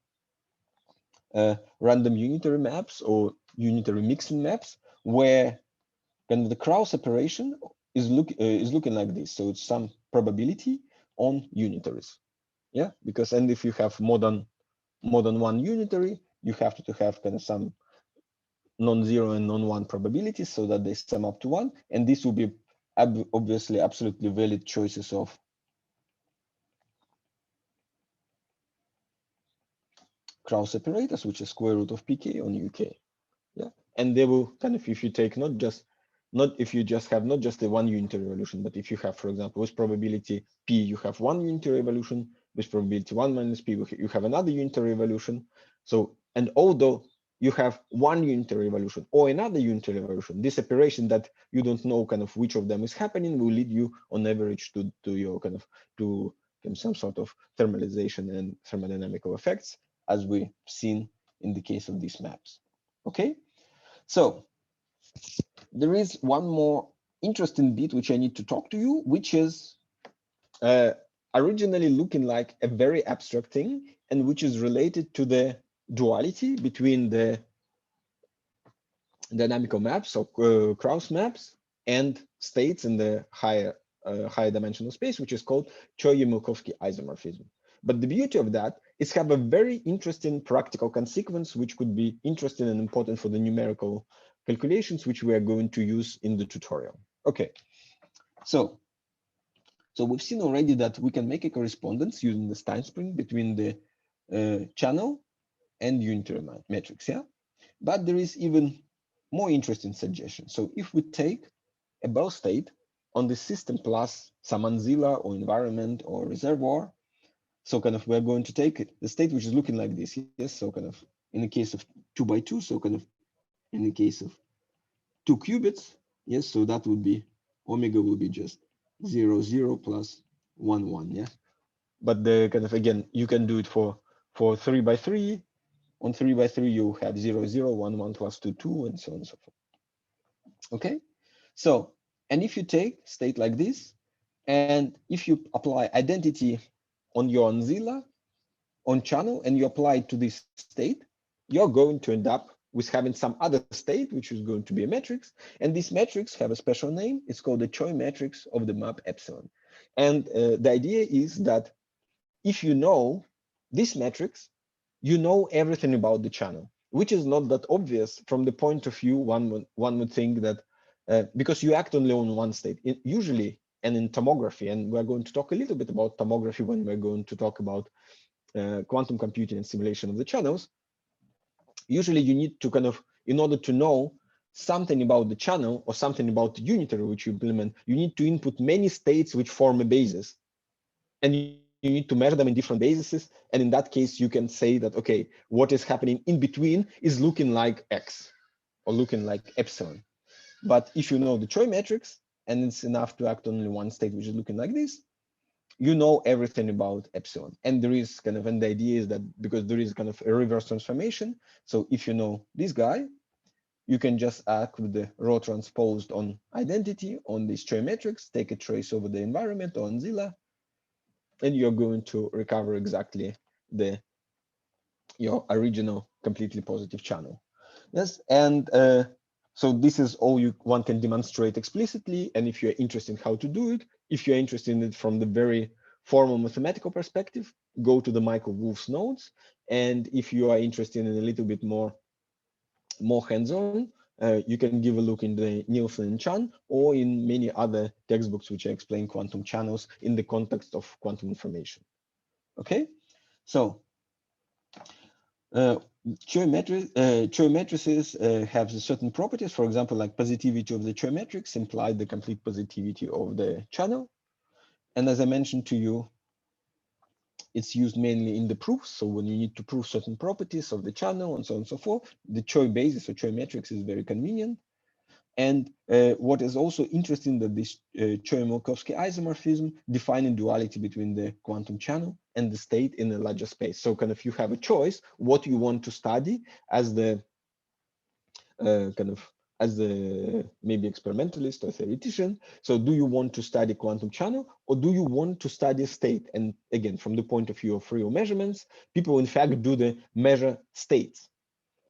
random unitary maps or unitary mixing maps, where kind of the Krauss operation is looking like this. So it's some probability on unitaries. Yeah, because, and if you have more than one unitary, you have to have kind of some non-zero and non-one probabilities so that they sum up to 1. And this will be obviously absolutely valid choices of Krauss operators, which is square root of pk on uk. Yeah, and they will kind of, if you take not if you just have not just a one unitary evolution, but if you have, for example, with probability p, you have one unitary evolution, with probability 1 minus p, you have another unitary evolution. So, and although you have one unitary evolution or another unitary evolution, this operation that you don't know kind of which of them is happening will lead you on average to your kind of some sort of thermalization and thermodynamical effects, as we've seen in the case of these maps. Okay, so there is one more interesting bit which I need to talk to you, which is originally looking like a very abstract thing, and which is related to the duality between the dynamical maps, so Krauss maps, and states in the higher dimensional space, which is called Choy-Mukovki isomorphism. But the beauty of that is have a very interesting practical consequence, which could be interesting and important for the numerical calculations, which we are going to use in the tutorial. Okay, so we've seen already that we can make a correspondence using the Stein spring between the channel and unitary matrix, yeah? But there is even more interesting suggestion. So if we take a Bell state on the system plus some ancilla or environment or reservoir, so kind of we're going to take the state which is looking like this, yes? So kind of in the case of 2 by 2, so kind of in the case of 2 qubits, yes? So that would be omega will be just 0, 0 plus 1, 1, yeah? But the kind of, again, you can do it for 3 by 3. On 3 by 3, you have 0, 0, 1, 1 plus 2, 2, and so on and so forth. Okay, so, and if you take state like this, and if you apply identity on your ancilla, on channel, and you apply it to this state, you're going to end up with having some other state, which is going to be a matrix. And this matrix have a special name. It's called the Choy matrix of the map epsilon. And the idea is that if you know this matrix, you know everything about the channel, which is not that obvious from the point of view. One would think that because you act only on one state, usually, and in tomography, and we're going to talk a little bit about tomography when we're going to talk about quantum computing and simulation of the channels. Usually you need to kind of, in order to know something about the channel or something about the unitary which you implement, you need to input many states which form a basis. And you need to measure them in different bases. And in that case, you can say that, okay, what is happening in between is looking like X or looking like epsilon. But if you know the Choy matrix, and it's enough to act on only one state, which is looking like this, you know everything about epsilon. And there is kind of, and the idea is that because there is kind of a reverse transformation. So if you know this guy, you can just act with the rho transposed on identity on this Choy matrix, take a trace over the environment or ancilla, and you're going to recover exactly your original completely positive channel. Yes, and so this is all one can demonstrate explicitly. And if you're interested in how to do it, if you're interested in it from the very formal mathematical perspective, go to the Michael Wolff's notes. And if you are interested in a little bit more hands-on, you can give a look in the Nielsen and Chan or in many other textbooks which explain quantum channels in the context of quantum information. Okay, so Choy matrices have certain properties. For example, like positivity of the Choy matrix implies the complete positivity of the channel. And as I mentioned to you, it's used mainly in the proofs. So when you need to prove certain properties of the channel and so on and so forth, the Choy basis or Choy matrix is very convenient. And what is also interesting that this Choy-Mukovki isomorphism defining duality between the quantum channel and the state in a larger space. So kind of you have a choice what you want to study as the maybe experimentalist or theoretician. So do you want to study quantum channel or do you want to study state? And again, from the point of view of real measurements, people in fact do the measure states,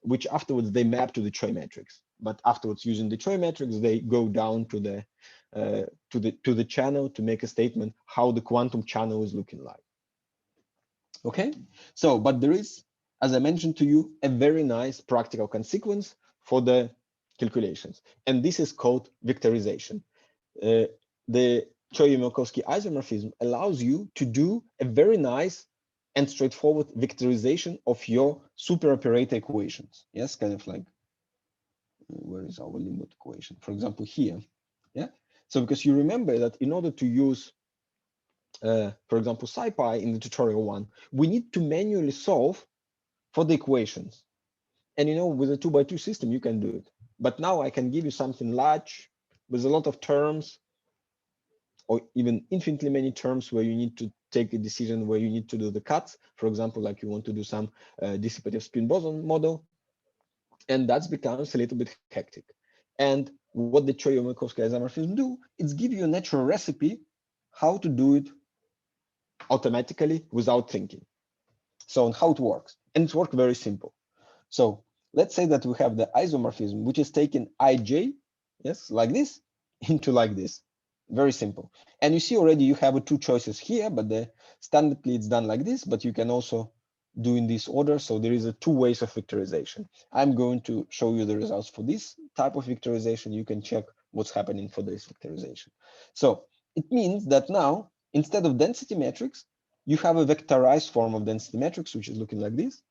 which afterwards they map to the Choy matrix. But afterwards, using the Choy matrix, they go down to the channel to make a statement how the quantum channel is looking like. Okay, so but there is, as I mentioned to you, a very nice practical consequence for the calculations, and this is called vectorization. The Choy-Mukovki isomorphism allows you to do a very nice and straightforward vectorization of your superoperator equations. Yes, kind of like, where is our limbo equation? For example, here. Yeah. So because you remember that in order to use, for example, SciPy in the tutorial one, we need to manually solve for the equations. And with a 2x2 system, you can do it. But now I can give you something large with a lot of terms, or even infinitely many terms where you need to take a decision, where you need to do the cuts. For example, like you want to do some dissipative spin boson model, and that becomes a little bit hectic. And what the Choy-Mukovki isomorphism do, it's give you a natural recipe how to do it automatically without thinking. So how it works, and it works very simple. So let's say that we have the isomorphism, which is taking ij, yes, like this, into like this. Very simple. And you see already you have two choices here, but the standardly it's done like this, but you can also do in this order. So there is two ways of vectorization. I'm going to show you the results for this type of vectorization. You can check what's happening for this vectorization. So it means that now, instead of density matrix, you have a vectorized form of density matrix, which is looking like this.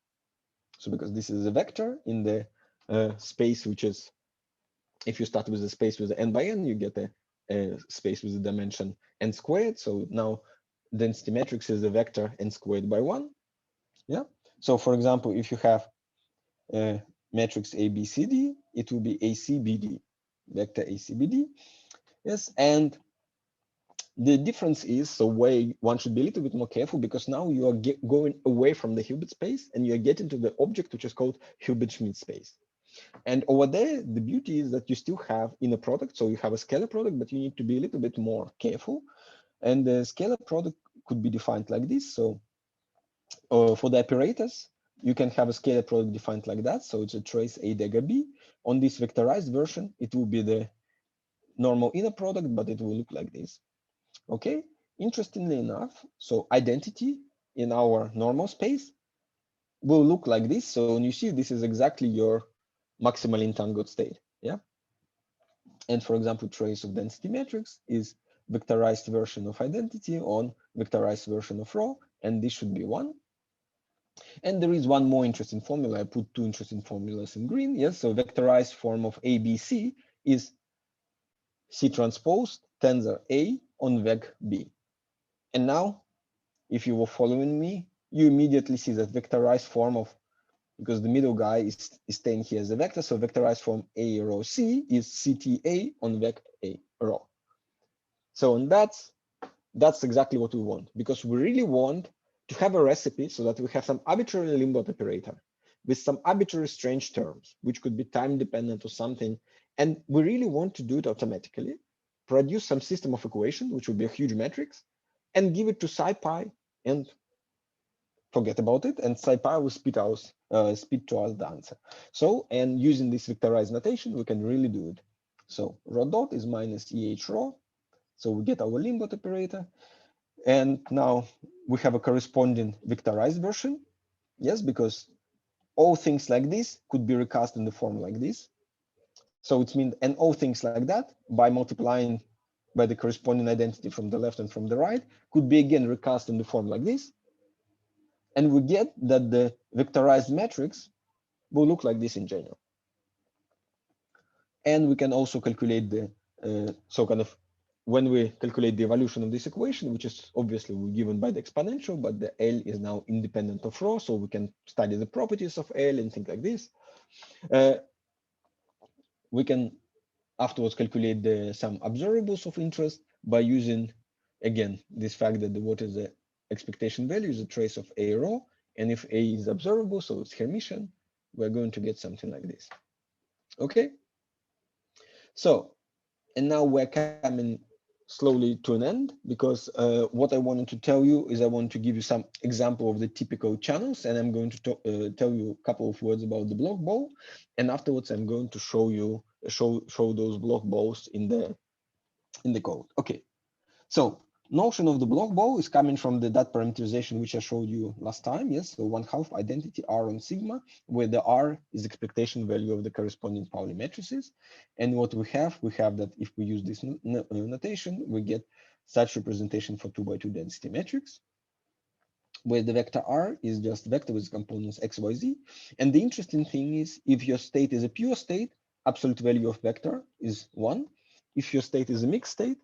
So because this is a vector in the space, which is, if you start with a space with n by n, you get a space with a dimension n squared. So now density matrix is a vector n squared by 1. Yeah. So for example, if you have a matrix A, B, C, D, it will be ACBD, vector ACBD. Yes. And the difference is, so why one should be a little bit more careful, because now you are going away from the Hilbert space and you are getting to the object which is called Hilbert-Schmidt space. And over there, the beauty is that you still have inner product. So you have a scalar product, but you need to be a little bit more careful. And the scalar product could be defined like this. So for the operators, you can have a scalar product defined like that. So it's a trace A dagger B. On this vectorized version, it will be the normal inner product, but it will look like this. Okay, interestingly enough, so identity in our normal space will look like this. So when you see, this is exactly your maximally entangled state. Yeah. And for example, trace of density matrix is vectorized version of identity on vectorized version of rho, and this should be 1. And there is one more interesting formula. I put two interesting formulas in green. Yes, so vectorized form of ABC is C transpose tensor A on vec B. And now, if you were following me, you immediately see that vectorized form of, because the middle guy is staying here as a vector, so vectorized form A rho C is CTA on vec A rho. So and that's exactly what we want, because we really want to have a recipe so that we have some arbitrary limbo operator with some arbitrary strange terms, which could be time dependent or something. And we really want to do it automatically, produce some system of equation, which would be a huge matrix, and give it to SciPy and forget about it. And SciPy will spit to us the answer. So, and using this vectorized notation, we can really do it. So rho dot is minus EH rho. So we get our limbo operator. And now we have a corresponding vectorized version. Yes, because all things like this could be recast in the form like this. So it means, and all things like that, by multiplying by the corresponding identity from the left and from the right, could be again recast in the form like this. And we get that the vectorized matrix will look like this in general. And we can also calculate the, so kind of when we calculate the evolution of this equation, which is obviously given by the exponential, but the L is now independent of rho, so we can study the properties of L and things like this. We can afterwards calculate some observables of interest by using, again, this fact that what is the expectation value is a trace of A rho, and if A is observable, so it's Hermitian, we're going to get something like this. Okay, so, and now we're coming slowly to an end, because what I wanted to tell you is I want to give you some example of the typical channels, and I'm going to tell you a couple of words about the block ball, and afterwards I'm going to show you show those block balls in the code. Okay, so notion of the block ball is coming from the that parameterization which I showed you last time. Yes, so 1/2 identity R on sigma, where the R is expectation value of the corresponding Pauli matrices. And what we have that if we use this notation, we get such representation for 2 by 2 density matrix, where the vector R is just vector with components x, y, z. And the interesting thing is, if your state is a pure state, absolute value of vector is 1. If your state is a mixed state,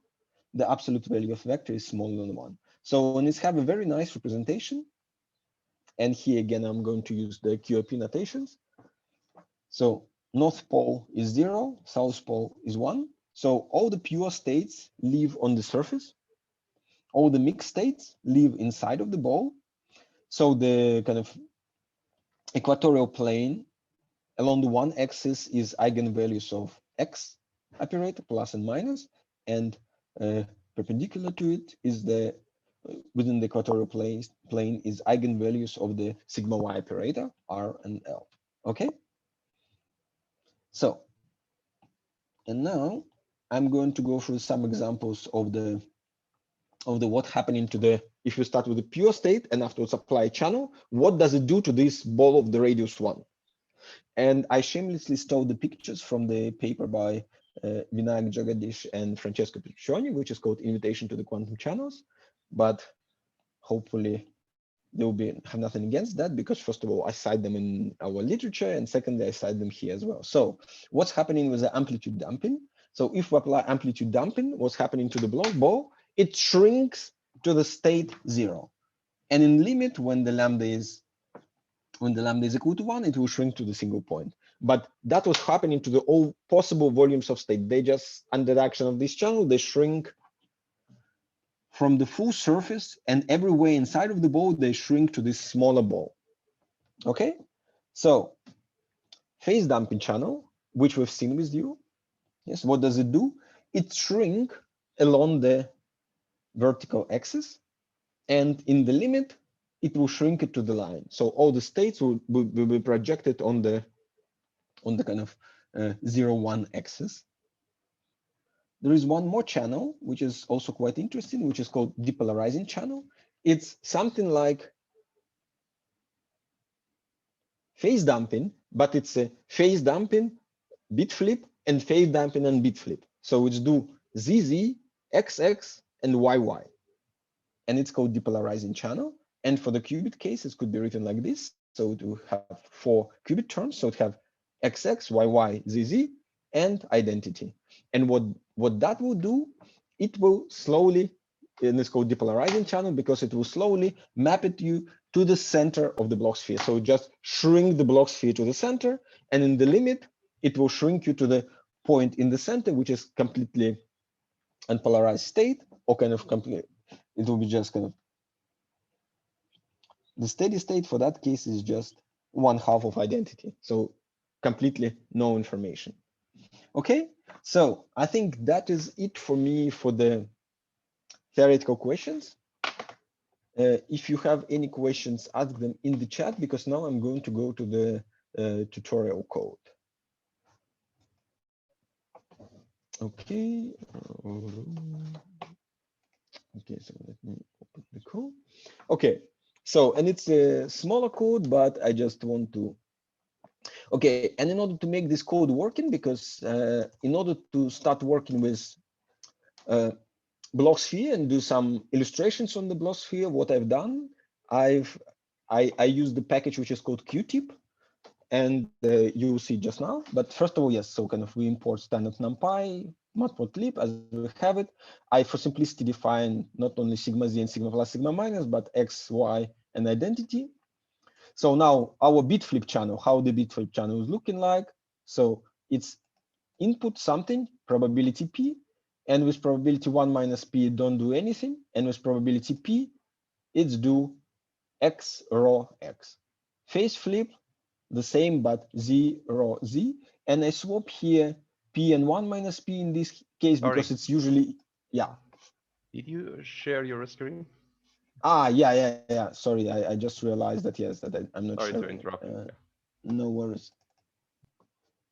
the absolute value of vector is smaller than 1. So when it's have a very nice representation, and here again, I'm going to use the QRP notations. So north pole is 0, south pole is 1. So all the pure states live on the surface. All the mixed states live inside of the ball. So the kind of equatorial plane along the one axis is eigenvalues of x operator, plus and minus, and perpendicular to it is the within the equatorial plane is eigenvalues of the sigma y operator, R and L. Okay. So, and now I'm going to go through some examples of the what happening to the, if you start with the pure state and afterwards apply a channel, what does it do to this ball of the radius 1? And I shamelessly stole the pictures from the paper by Vinayak Jagadish and Francesco Piccioni, which is called Invitation to the Quantum Channels. But hopefully they will have nothing against that, because first of all, I cite them in our literature, and secondly, I cite them here as well. So what's happening with the amplitude damping? So if we apply amplitude damping, what's happening to the ball? It shrinks to the state 0. And in limit, when the lambda is equal to 1, it will shrink to the single point. But that was happening to the all possible volumes of state. They just, under the action of this channel, they shrink from the full surface, and everywhere inside of the ball, they shrink to this smaller ball. Okay, so phase damping channel, which we've seen with you, yes, what does it do? It shrink along the vertical axis, and in the limit, it will shrink it to the line. So all the states will be projected on the kind of 0, 1 axis. There is one more channel, which is also quite interesting, which is called Depolarizing Channel. It's something like phase damping, but it's a phase damping, bit flip, and phase damping and bit flip. So it's do ZZ, XX, and YY. And it's called Depolarizing Channel. And for the qubit case, it could be written like this. So it will have 4 qubit terms. So it have XX, YY, ZZ, and identity. And what that will do, it will slowly, and it's called Depolarizing Channel because it will slowly map it you to the center of the Bloch sphere. So just shrink the Bloch sphere to the center, and in the limit, it will shrink you to the point in the center, which is completely unpolarized state, or kind of complete. It will be just kind of, the steady state for that case is just 1/2 of identity. So completely no information. Okay, so I think that is it for me for the theoretical questions. If you have any questions, ask them in the chat, because now I'm going to go to the tutorial code. Okay. Okay, so let me open the code. Okay, so, and it's a smaller code, but I just want to, okay, and in order to make this code working, because in order to start working with Bloch sphere and do some illustrations on the Bloch sphere, what I've done, I used the package which is called Qtip, and you will see just now. But first of all, yes, so kind of we import standard NumPy, matplotlib as we have it. I, for simplicity, define not only sigma z and sigma plus sigma minus, but x, y, and identity. So now our bit flip channel, how the bit flip channel is looking like. So it's input something, probability p, and with probability 1 minus p, don't do anything. And with probability p, it's do x rho x. Phase flip, the same, but z rho z. And I swap here p and 1 minus p in this case, because it's usually, yeah. Did you share your screen? Yeah. Sorry, I just realized that, yes, that I'm not Sorry sure. to interrupt. No worries.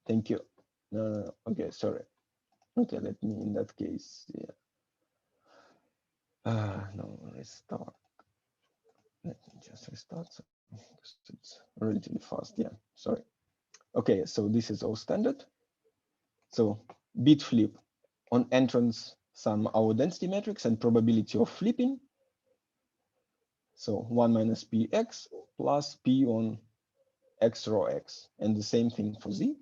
Thank you. No. Okay, sorry. Okay, let me, in that case, yeah. No, restart. Let me just restart. It's relatively fast. Yeah, sorry. Okay, so this is all standard. So bit flip on entrance, sum our density matrix and probability of flipping. So 1 minus px plus p on x rho x, and the same thing for z.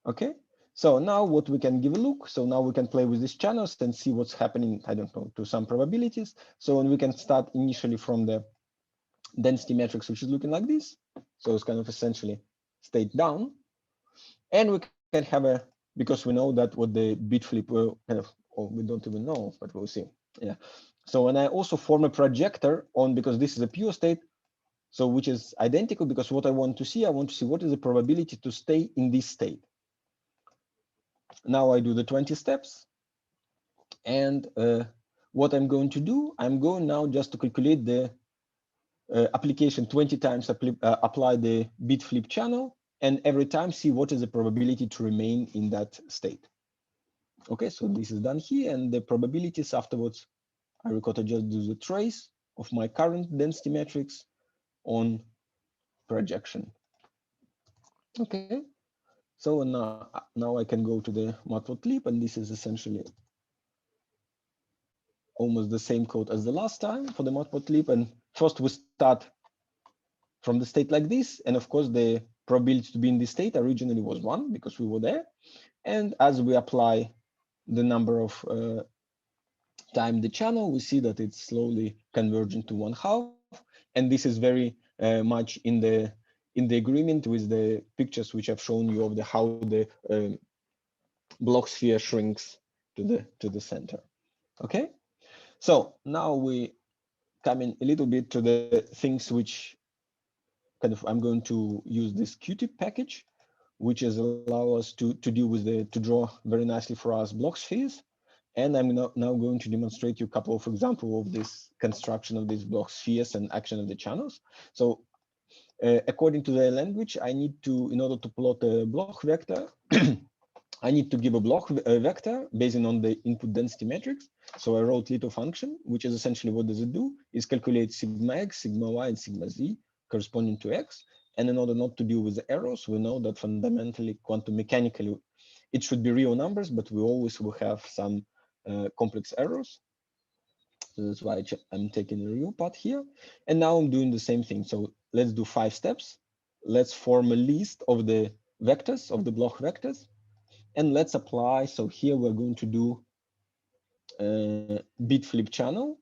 Okay, so now what we can give a look. So now we can play with these channels and see what's happening, I don't know, to some probabilities. So when we can start initially from the density matrix, which is looking like this. So it's kind of essentially state down. And we can have a, because we know that what the bit flip will kind of, or we don't even know, but we'll see. Yeah. So when I also form a projector on, because this is a pure state, so which is identical, because what I want to see what is the probability to stay in this state. Now I do the 20 steps, and what I'm going to do, I'm going now just to calculate the application 20 times, apply the bit flip channel, and every time see what is the probability to remain in that state. Okay, so this is done here, and the probabilities afterwards, I record to just do the trace of my current density matrix on projection. Okay, so now I can go to the matplotlib, and this is essentially almost the same code as the last time for the matplotlib. And first we start from the state like this, and of course the probability to be in this state originally was 1 because we were there. And as we apply the number of time the channel, we see that it's slowly converging to 1/2, and this is very much in the agreement with the pictures which I've shown you of the how the block sphere shrinks to the center. Okay, so now we come in a little bit to the things which kind of I'm going to use this QTIP package, which is allow us to deal with to draw very nicely for us block spheres. And I'm now going to demonstrate you a couple of examples of this construction of these block spheres and action of the channels. So according to the language, I need to, in order to plot a block vector, I need to give a block vector based on the input density matrix. So I wrote little function, which is essentially what does it do, is calculate sigma x, sigma y, and sigma z corresponding to x. And in order not to deal with the errors, we know that fundamentally, quantum mechanically, it should be real numbers, but we always will have some complex errors. So that's why I'm taking the real part here. And now I'm doing the same thing. So let's do 5 steps. Let's form a list of the vectors, of the block vectors. And let's apply. So here we're going to do bit flip channel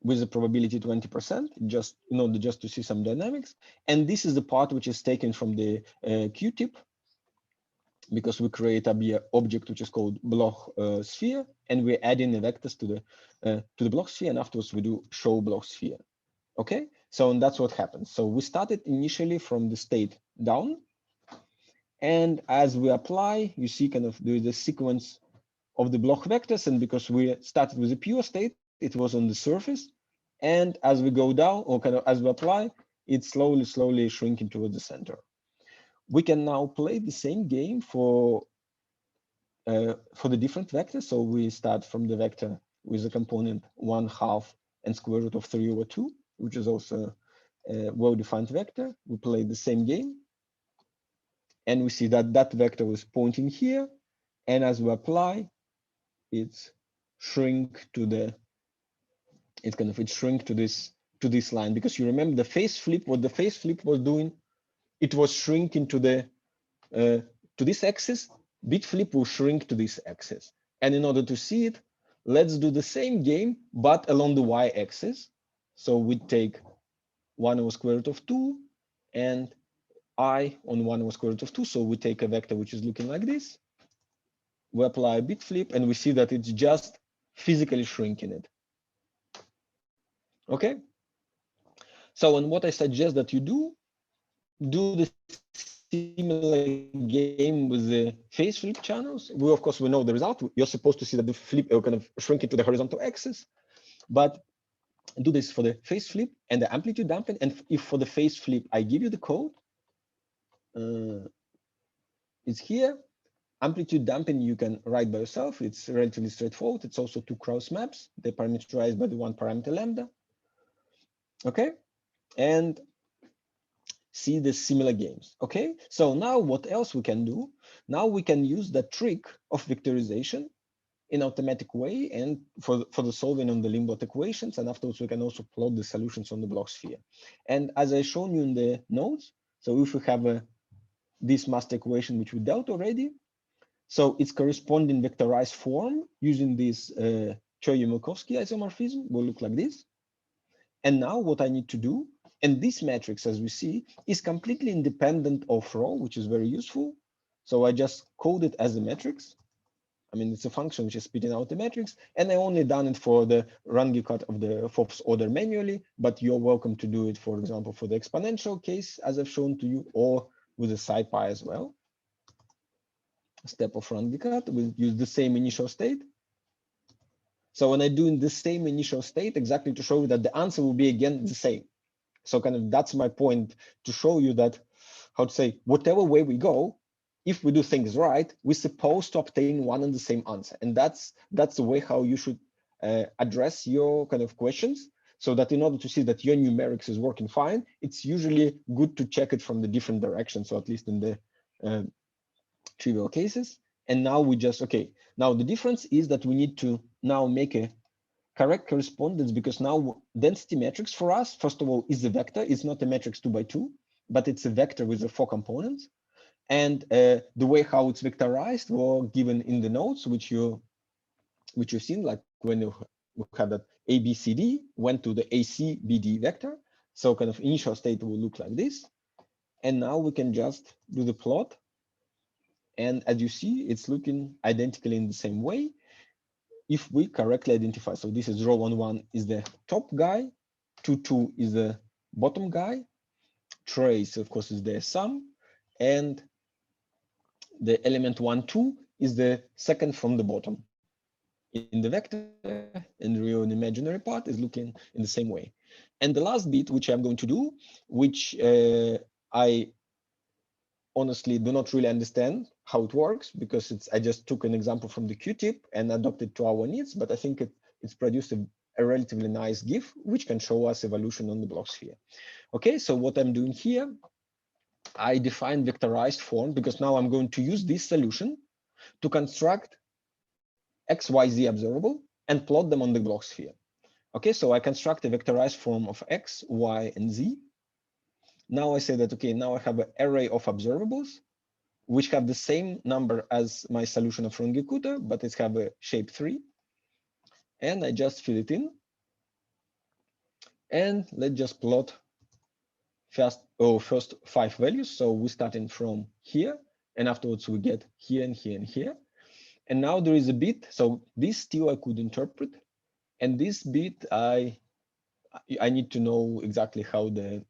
with a probability 20%, just in order just to see some dynamics. And this is the part which is taken from the QTIP, because we create a object which is called block sphere, and we're adding the vectors to the block sphere, and afterwards we do show block sphere. Okay, so and that's what happens. So we started initially from the state down, and as we apply, you see kind of there is a sequence of the block vectors, and because we started with a pure state, it was on the surface, and as we go down, or kind of as we apply, it's slowly shrinking towards the center. We can now play the same game for the different vectors. So we start from the vector with the component 1/2 and square root of 3/2, which is also a well-defined vector. We play the same game, and we see that that vector is pointing here, and as we apply, it's shrink to the it shrink to this line, because you remember the phase flip. What the phase flip was doing, it was shrinking to the to this axis. Bit flip will shrink to this axis, and in order to see it, let's do the same game but along the y-axis. So we take 1/√2 and I on 1/√2. So we take a vector which is looking like this. We apply a bit flip, and we see that it's just physically shrinking it. Okay. So, and what I suggest that you do the similar game with the phase flip channels. We, of course, we know the result. You're supposed to see that the flip kind of shrink it to the horizontal axis, but do this for the phase flip and the amplitude damping. And if for the phase flip, I give you the code, it's here. Amplitude damping you can write by yourself. It's relatively straightforward. It's also 2 cross maps. They're parameterized by the 1 parameter lambda. Okay, and see the similar games. Okay, so now what else we can do? Now we can use the trick of vectorization in automatic way, and for the solving on the Limbo equations, and afterwards we can also plot the solutions on the block sphere. And as I shown you in the notes, so if we have this master equation which we dealt already, so its corresponding vectorized form using this Choy-Mukovki isomorphism will look like this. And now what I need to do, and this matrix, as we see, is completely independent of rho, which is very useful. So I just code it as a matrix. I mean, it's a function which is spitting out the matrix, and I only done it for the Runge cut of the 4th order manually, but you're welcome to do it, for example, for the exponential case, as I've shown to you, or with the SciPy as well. Step of Runge cut, we'll use the same initial state. So when I do in the same initial state, exactly to show you that the answer will be again the same. So kind of that's my point, to show you that, how to say, whatever way we go, if we do things right, we're supposed to obtain one and the same answer. And that's the way how you should address your kind of questions, so that in order to see that your numerics is working fine, it's usually good to check it from the different directions, so at least in the trivial cases. And now we just, okay, now the difference is that we need to now make a correct correspondence, because now density matrix for us, first of all, is a vector. It's not a matrix 2 by 2, but it's a vector with the 4 components. And the way how it's vectorized were given in the notes, which you've seen, like when you had that ABCD went to the ACBD vector. So kind of initial state will look like this. And now we can just do the plot. And as you see, it's looking identically in the same way if we correctly identify. So this is row 1 is the top guy, 2 is the bottom guy, trace, of course, is the sum, and the element 1, 2 is the second from the bottom in the vector, and the real and imaginary part is looking in the same way. And the last bit, which I'm going to do, which I honestly do not really understand how it works, because I just took an example from the Q-tip and adopted to our needs, but I think it's produced a relatively nice GIF, which can show us evolution on the block sphere. Okay, so what I'm doing here, I define vectorized form, because now I'm going to use this solution to construct X, Y, Z observable and plot them on the block sphere. Okay, so I construct a vectorized form of X, Y, and Z. Now I say that, okay, now I have an array of observables, which have the same number as my solution of Runge-Kutta, but it have a shape 3. And I just fill it in. And let's just plot first 5 values. So we're starting from here, and afterwards we get here and here and here. And now there is a bit, so this still I could interpret. And this bit, I need to know exactly how the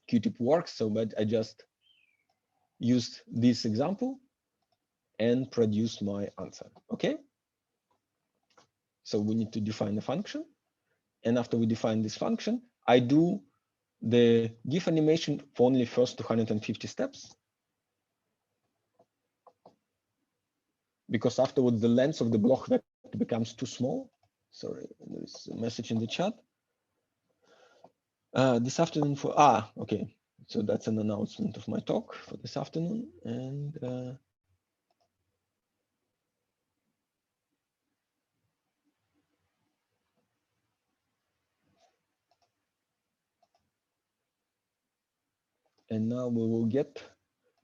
Q-tip works. So, but I just used this example and produce my answer. Okay. So we need to define a function. And after we define this function, I do the GIF animation for only first 250 steps. Because afterwards, the length of the block vector becomes too small. Sorry, there is a message in the chat. This afternoon okay. So that's an announcement of my talk for this afternoon. And now we will get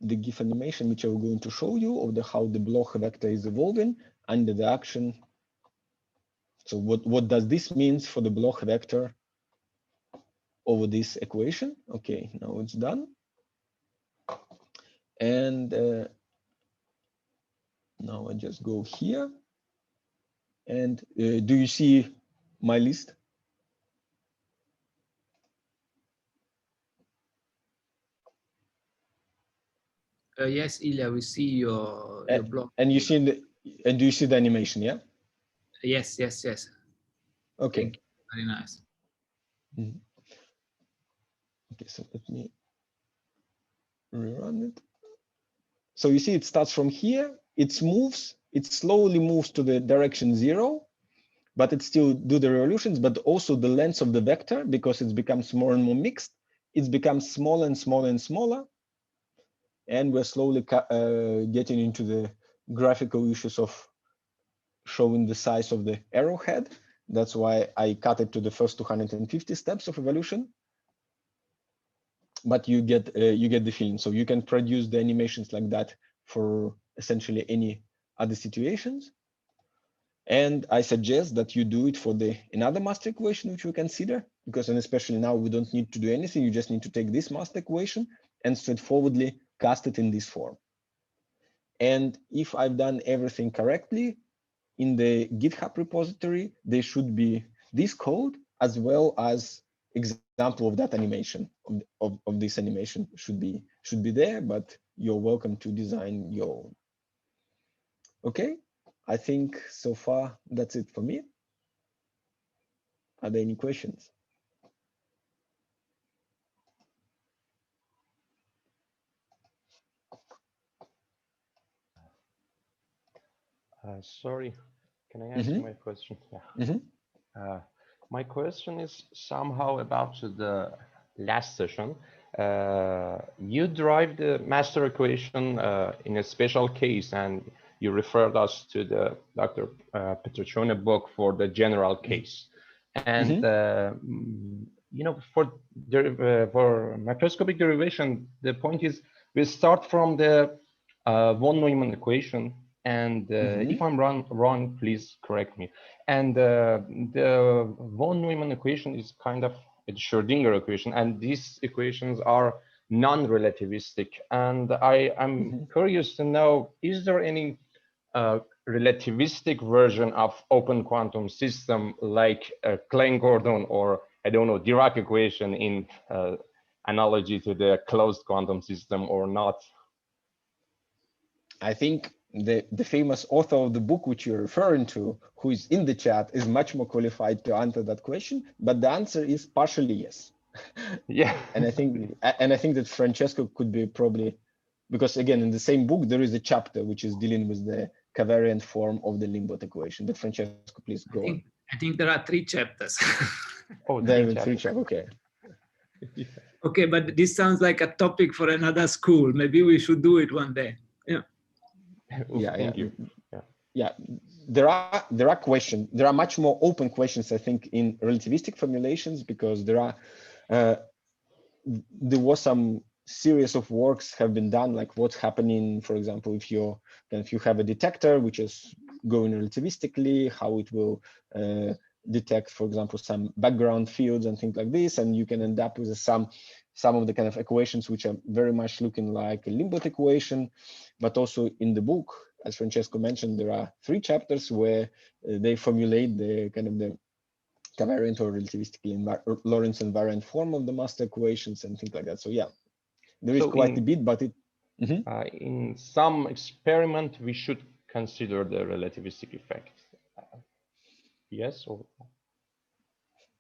the GIF animation, which I'm going to show you of how the block vector is evolving under the action. So what does this mean for the block vector over this equation? Okay, now it's done. And now I just go here. And do you see my list? Yes, Ilya, we see your block. And you see and do you see the animation? Yeah. Yes, yes, yes. Okay. Thank you. Very nice. Mm-hmm. Okay, so let me rerun it. So you see, it starts from here. It slowly moves to the direction 0, but it still do the revolutions. But also the length of the vector, because it becomes more and more mixed, it becomes smaller and smaller and smaller. And we're slowly getting into the graphical issues of showing the size of the arrowhead. That's why I cut it to the first 250 steps of evolution. But you get the feeling. So you can produce the animations like that for essentially any other situations. And I suggest that you do it for another master equation, which we consider, because and especially now we don't need to do anything. You just need to take this master equation and straightforwardly cast it in this form. And if I've done everything correctly, in the GitHub repository, there should be this code as well as example of that animation of this animation should be there, but you're welcome to design your own. Okay, I think so far that's it for me. Are there any questions? Sorry, can I ask my question? Yeah. My question is somehow about the last session. You derived the master equation in a special case, and you referred us to the Dr. Petrocione book for the general case. And you know, for macroscopic derivation, the point is we start from the von Neumann equation. And if I'm wrong, please correct me. And the von Neumann equation is kind of a Schrödinger equation, and these equations are non-relativistic. And I'm curious to know, is there any relativistic version of open quantum system like Klein-Gordon or, I don't know, Dirac equation in analogy to the closed quantum system or not? I think the famous author of the book which you're referring to, who is in the chat, is much more qualified to answer that question, but the answer is partially yes. Yeah. And I think that Francesco could be probably, because again, in the same book, there is a chapter which is dealing with the covariant form of the Limbo equation. But Francesco, please go on. I think there are 3 chapters. Oh, there are 3 chapters, okay. Yeah. Okay, but this sounds like a topic for another school. Maybe we should do it one day. Yeah. Thank you. Yeah, there are questions. There are much more open questions, I think, in relativistic formulations, because there was some series of works have been done, like what's happening, for example, if you have a detector which is going relativistically, how it will detect, for example, some background fields and things like this, and you can end up with some of the kind of equations which are very much looking like a Limbo equation. But also in the book, as Francesco mentioned, there are 3 chapters where they formulate the kind of the covariant or relativistically Lorentz invariant form of the master equations and things like that. So yeah, there is quite a bit, but it in some experiment we should consider the relativistic effect. Yes, or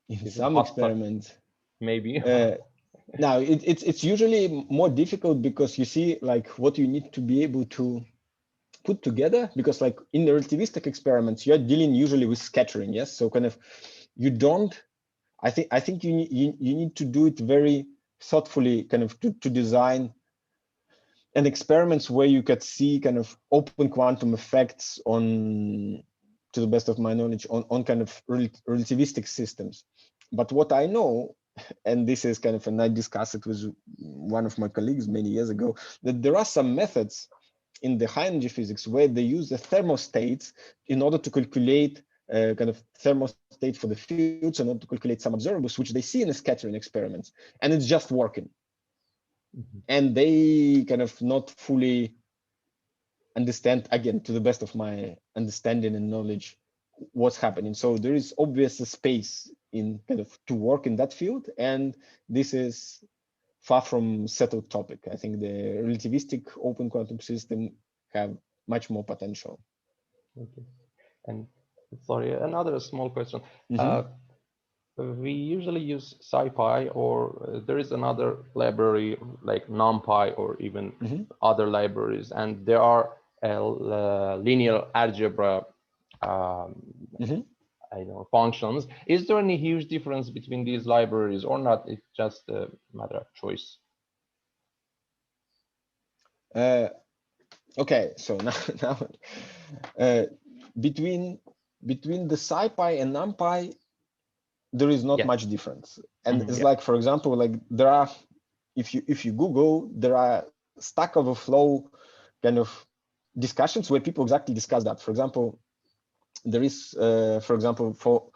in some experiments maybe. Now it's usually more difficult, because you see, like, what you need to be able to put together, because like in the relativistic experiments you're dealing usually with scattering. Yes, so kind of you don't, I think you need to do it very thoughtfully, kind of to design an experiments where you could see kind of open quantum effects on, to the best of my knowledge, on kind of relativistic systems. But what I know, and this is kind of, and I discussed it with one of my colleagues many years ago, that there are some methods in the high energy physics where they use the thermostates in order to calculate kind of thermostate for the fields, in order to calculate some observables, which they see in the scattering experiments, and it's just working. And they kind of not fully understand, again, to the best of my understanding and knowledge, what's happening. So there is obvious space in kind of to work in that field, and this is far from settled topic. I think the relativistic open quantum system have much more potential. Okay. And sorry, another small question. We usually use SciPy, or there is another library like NumPy, or even other libraries, and there are linear algebra I know functions. Is there any huge difference between these libraries or not? It's just a matter of choice. Okay, so now between the SciPy and NumPy, there is not much difference. And it's like, for example, like there are, if you Google, there are Stack Overflow kind of discussions where people exactly discuss that. For example, there is, for example, for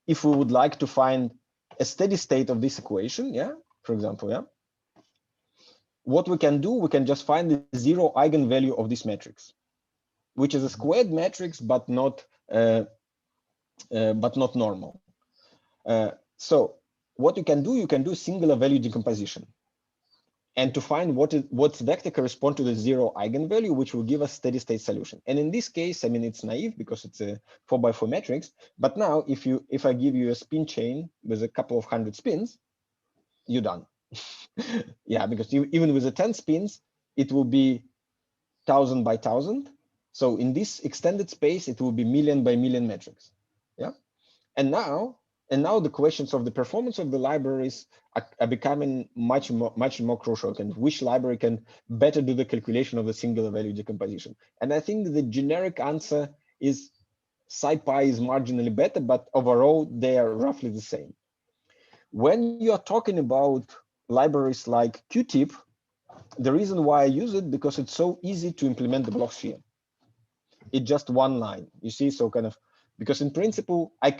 if we would like to find a steady state of this equation, for example, what we can do, we can just find the 0 eigenvalue of this matrix, which is a squared matrix, but not normal. So what you can do singular value decomposition, and to find what's vector correspond to the 0 eigenvalue, which will give us steady state solution. And in this case, I mean, it's naive because it's a 4x4 matrix. But now if I give you a spin chain with a couple of 100 spins, you're done. Yeah, because even with the 10 spins, it will be 1,000 by 1,000. So in this extended space, it will be million by million metrics. Yeah. And now the questions of the performance of the libraries are becoming much more crucial, and which library can better do the calculation of the singular value decomposition. And I think the generic answer is SciPy is marginally better, but overall they are roughly the same. When you are talking about libraries like QTIP, the reason why I use it, because it's so easy to implement the block sphere. It's just one line, you see, so kind of, because in principle, I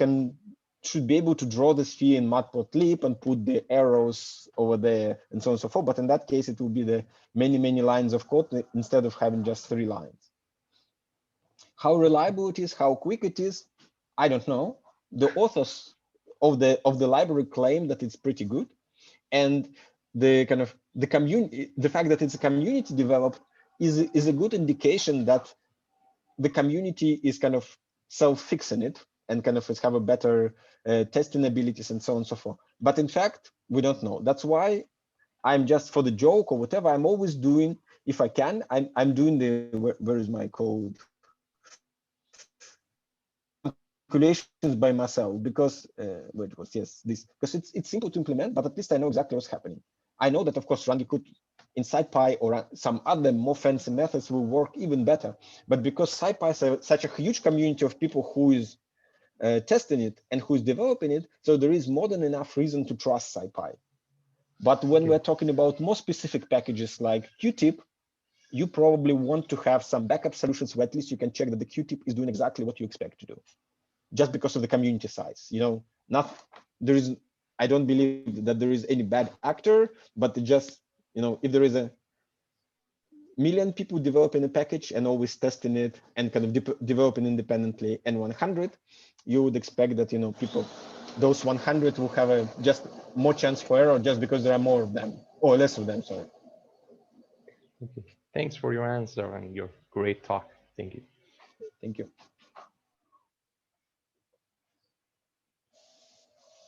should be able to draw the sphere in matplotlib and put the arrows over there and so on and so forth. But in that case, it will be the many lines of code instead of having just 3 lines. How reliable it is, how quick it is, I don't know. The authors of the library claim that it's pretty good. And the kind of the community, the fact that it's a community developed is a good indication that the community is kind of self-fixing it and kind of have a better testing abilities and so on and so forth. But in fact, we don't know. That's why I'm just, for the joke or whatever, I'm always doing, if I can, I'm doing the, where is my code? Calculations by myself, because where it was, yes, this, because it's simple to implement, but at least I know exactly what's happening. I know that, of course, Randy could in SciPy or some other more fancy methods will work even better. But because SciPy is such a huge community of people who is testing it and who is developing it, so there is more than enough reason to trust SciPy. But when we're talking about more specific packages like QTIP, you probably want to have some backup solutions where at least you can check that the QTIP is doing exactly what you expect to do, just because of the community size. You know, I don't believe that there is any bad actor, but just, you know, if there is a million people developing a package and always testing it and kind of developing independently, and 100, you would expect that, you know, those 100 will have just more chance for error just because there are more of them, or less of them, sorry. Okay. Thanks for your answer and your great talk. Thank you. Thank you.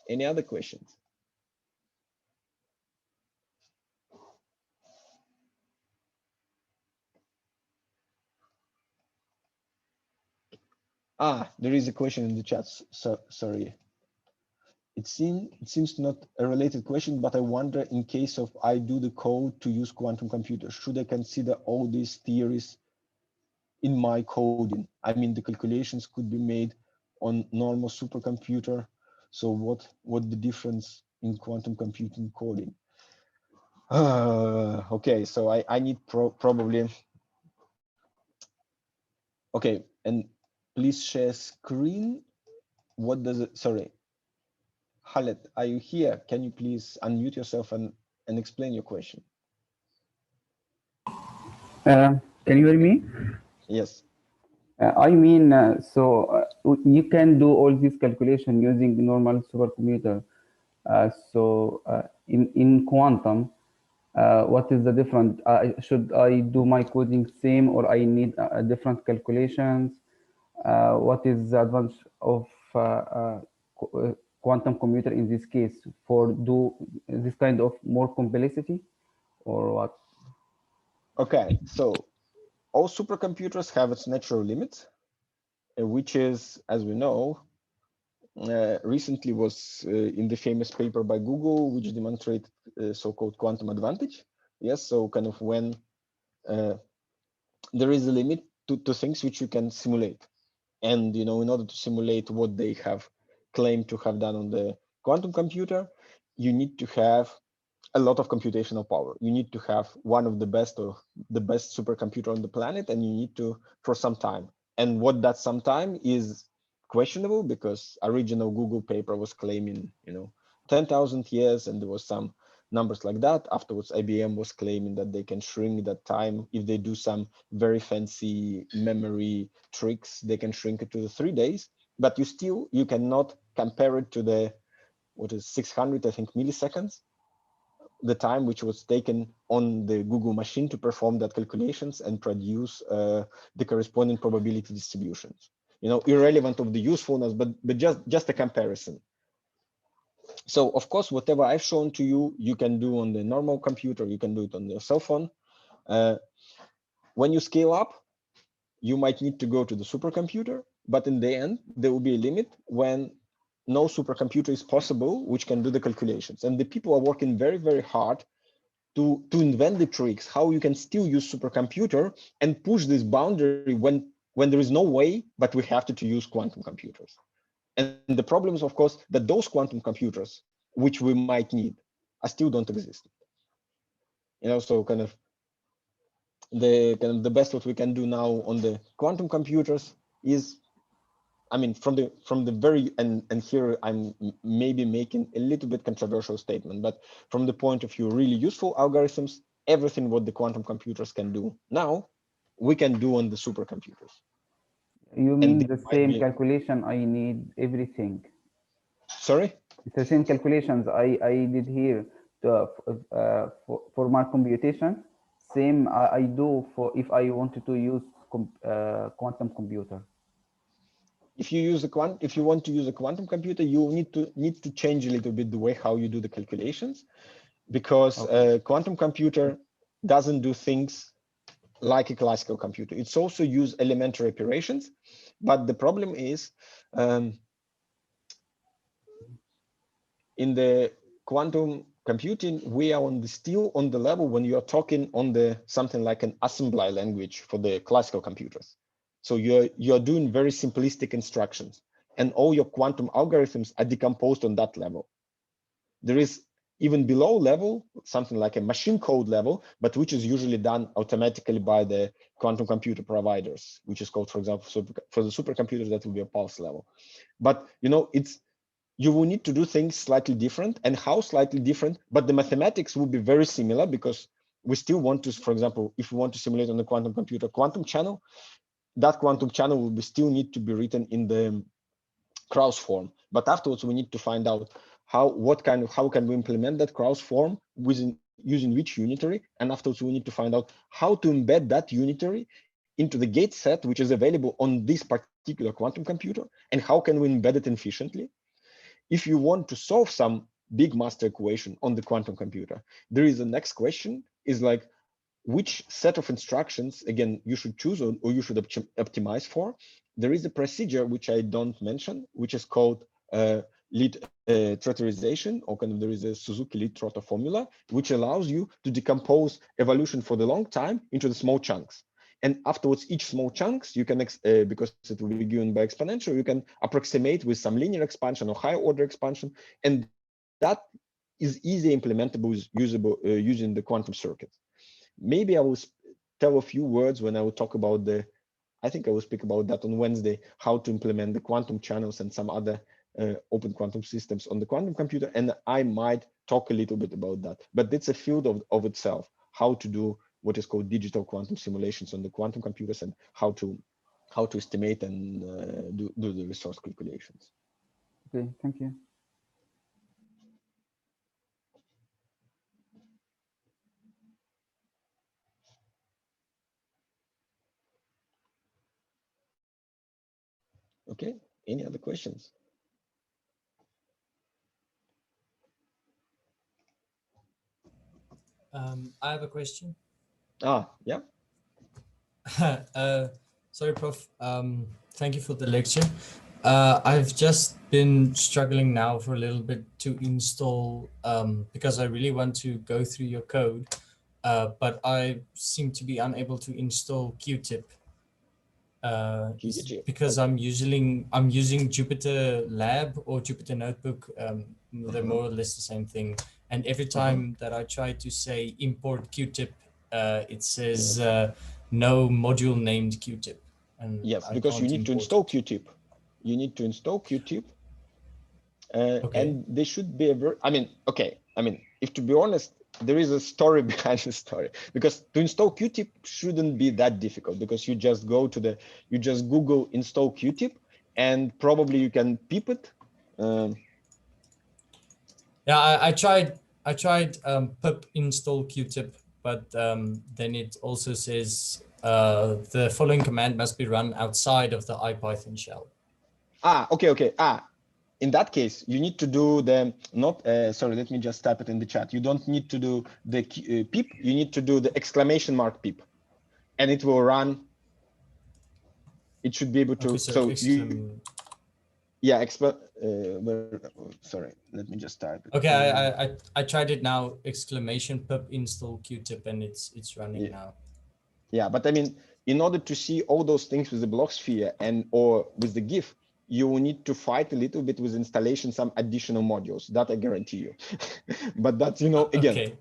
Any other questions? There is a question in the chat. So sorry. It seems not a related question, but I wonder, in case of I do the code to use quantum computers, should I consider all these theories in my coding? I mean, the calculations could be made on normal supercomputer. So what the difference in quantum computing coding? Okay, so I need probably. Okay, and please share screen. What does it? Sorry. Khaled, are you here? Can you please unmute yourself and explain your question? Can you hear me? Yes. I mean, you can do all this calculation using the normal supercomputer. In quantum, what is the difference? Should I do my coding same, or I need different calculations? What is the advantage of quantum computer in this case for do this kind of more complexity, or what? Okay, so all supercomputers have its natural limits, which is, as we know, recently was in the famous paper by Google, which demonstrated so-called quantum advantage. Yes, so kind of when there is a limit to things which you can simulate. And, you know, in order to simulate what they have claimed to have done on the quantum computer, you need to have a lot of computational power. You need to have one of the best or the best supercomputer on the planet, and you need to for some time. And what that some time is questionable, because original Google paper was claiming, you know, 10,000 years, and there was some numbers like that. Afterwards, IBM was claiming that they can shrink that time if they do some very fancy memory tricks. They can shrink it to the 3 days, but you cannot compare it to the, what is 600, I think, milliseconds the time which was taken on the Google machine to perform that calculations and produce the corresponding probability distributions. Irrelevant of the usefulness, but just a comparison. So of course, whatever I've shown to you, you can do on the normal computer, you can do it on your cell phone. When you scale up, you might need to go to the supercomputer, but in the end, there will be a limit when no supercomputer is possible, which can do the calculations. And the people are working very, very hard to invent the tricks, how you can still use supercomputer and push this boundary when there is no way, but we have to use quantum computers. And the problem is, of course, that those quantum computers, which we might need, still don't exist. So the best what we can do now on the quantum computers is, from the very, and here I'm maybe making a little bit controversial statement, but from the point of view really useful algorithms, everything what the quantum computers can do now, we can do on the supercomputers. You mean the same calculation I need everything? Sorry? It's the same calculations I did here for my computation. Same I do for if I wanted to use quantum computer. If you want to use a quantum computer, you need to change a little bit the way how you do the calculations, because quantum computer doesn't do things like a classical computer. It's also use elementary operations, but the problem is in the quantum computing, we are still on the level when you are talking on the something like an assembly language for the classical computers. So you're doing very simplistic instructions, and all your quantum algorithms are decomposed on that level. There is even below level, something like a machine code level, but which is usually done automatically by the quantum computer providers, which is called, for example, for the supercomputers, that will be a pulse level. But you will need to do things slightly different, and how slightly different, but the mathematics will be very similar, because we still want to, for example, if we want to simulate on the quantum computer quantum channel, that quantum channel will still need to be written in the Krauss form. But afterwards, we need to find out how can we implement that Krauss form using which unitary, and afterwards we need to find out how to embed that unitary into the gate set which is available on this particular quantum computer, and how can we embed it efficiently. If you want to solve some big master equation on the quantum computer, there is a next question, is like, which set of instructions, again, you should choose or you should optimize for. There is a procedure which I don't mention, which is called lead trotterization, or there is a Suzuki lead trotter formula, which allows you to decompose evolution for the long time into the small chunks. And afterwards, each small chunks, you can, because it will be given by exponential, you can approximate with some linear expansion or higher order expansion. And that is easily implementable, usable using the quantum circuit. Maybe I will tell a few words when I will talk about I think I will speak about that on Wednesday, how to implement the quantum channels and some other open quantum systems on the quantum computer. And I might talk a little bit about that, but it's a field of itself, how to do what is called digital quantum simulations on the quantum computers, and how to estimate and do the resource calculations. Okay, thank you. Okay, any other questions? I have a question. Yeah. Sorry, Prof. Thank you for the lecture. I've just been struggling now for a little bit to install, because I really want to go through your code, but I seem to be unable to install Qtip. Because okay. I'm using Jupyter Lab or Jupyter Notebook. They're more or less the same thing. And every time that I try to say import Qtip, it says no module named Qtip. And yes, because you need to install Qtip. You need to install Qtip. Okay. And they should be if to be honest, there is a story behind the story, because to install Qtip shouldn't be that difficult, because you just go to you just Google install Qtip, and probably you can pip it. Yeah, I tried I tried pip install qtip, but then it also says the following command must be run outside of the IPython shell. Okay. In that case, you need to do the sorry, let me just type it in the chat. You don't need to do the pip, you need to do the exclamation mark pip, and it will run. It should be able to, Okay, so yeah, sorry, let me just type it. Okay, I tried it now, exclamation pip install qtip, and it's running now. Yeah, but I mean, in order to see all those things with the block sphere or with the GIF, you will need to fight a little bit with installation, some additional modules, that I guarantee you. But that's, again, okay.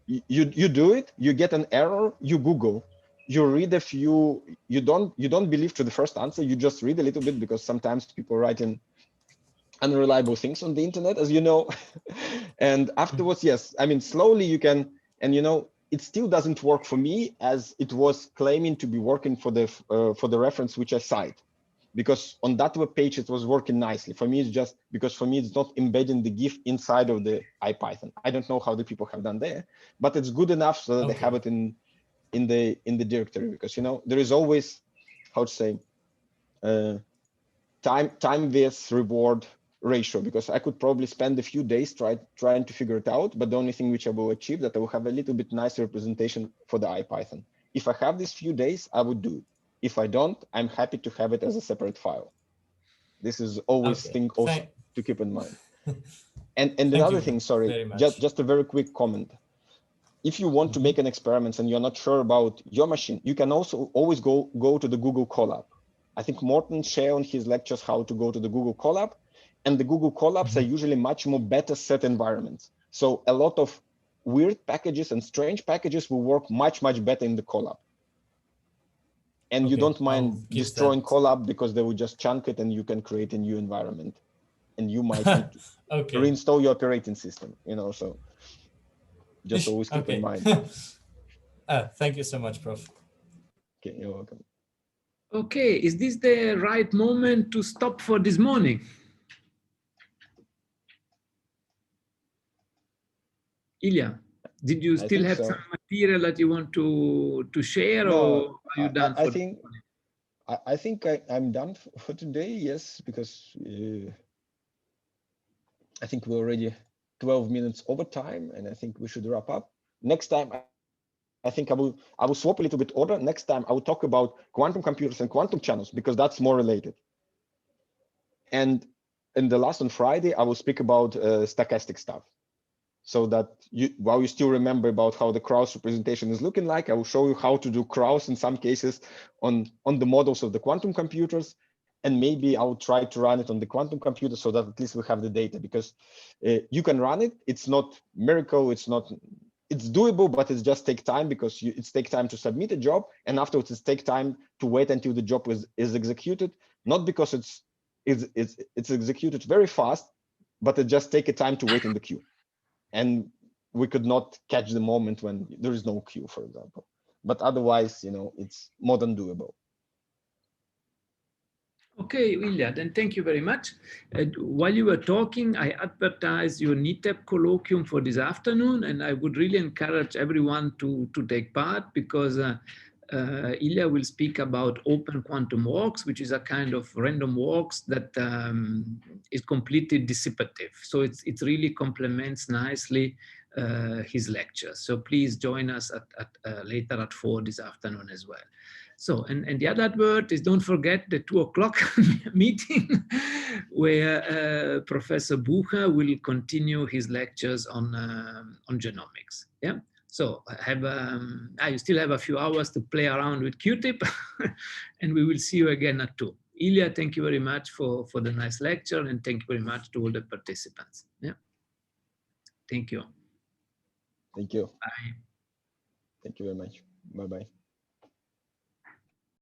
you do it, you get an error, you Google, you read a few, you don't believe to the first answer, you just read a little bit, because sometimes people write in unreliable things on the internet, as you know. And afterwards, yes, I mean, slowly you can, and it still doesn't work for me as it was claiming to be working for the reference which I cite, because on that web page it was working nicely. For me, it's just because for me it's not embedding the GIF inside of the IPython. I don't know how the people have done there, but it's good enough so that they have it in the directory, because there is always, how to say, time with reward ratio, because I could probably spend a few days trying to figure it out, but the only thing which I will achieve that I will have a little bit nicer representation for the IPython. If I have these few days, I would do it. If I don't, I'm happy to have it as a separate file. This is always thing also to keep in mind. And another thing, sorry, just a very quick comment. If you want to make an experiment and you're not sure about your machine, you can also always go to the Google Colab. I think Morten shared on his lectures how to go to the Google Colab, and the Google Colabs are usually much more better set environments. So a lot of weird packages and strange packages will work much better in the Colab. And you don't mind destroying Colab, because they will just chunk it and you can create a new environment. And you might need to reinstall your operating system, so just always keep in mind. Thank you so much, Prof. Okay, you're welcome. Okay, is this the right moment to stop for this morning? Ilya, did you still have some material that you want to share, or are you done? I think I'm done for today, yes, because I think we're already 12 minutes over time, and I think we should wrap up. Next time, I think I will swap a little bit order. Next time, I will talk about quantum computers and quantum channels, because that's more related. And in the last on Friday, I will speak about stochastic stuff. So that while you still remember about how the Krauss representation is looking like, I will show you how to do Krauss in some cases on the models of the quantum computers. And maybe I'll try to run it on the quantum computer so that at least we have the data, because you can run it. It's not miracle. It's doable, but it just takes time, because it's take time to submit a job, and afterwards it's take time to wait until the job is executed. Not because it's executed very fast, but it just take a time to wait in the queue. And we could not catch the moment when there is no queue, for example. But otherwise, it's more than doable. Okay, Ilya, then thank you very much. While you were talking, I advertised your NETAP colloquium for this afternoon, and I would really encourage everyone to take part, because Ilya will speak about open quantum walks, which is a kind of random walks that is completely dissipative. So it really complements nicely his lecture. So please join us later at 4 this afternoon as well. So, and the other advert is, don't forget the 2 o'clock meeting where Professor Bucher will continue his lectures on genomics. Yeah. So you still have a few hours to play around with QTIP, and we will see you again at 2. Ilya, thank you very much for the nice lecture, and thank you very much to all the participants. Yeah. Thank you. Thank you. Bye. Thank you very much. Bye-bye.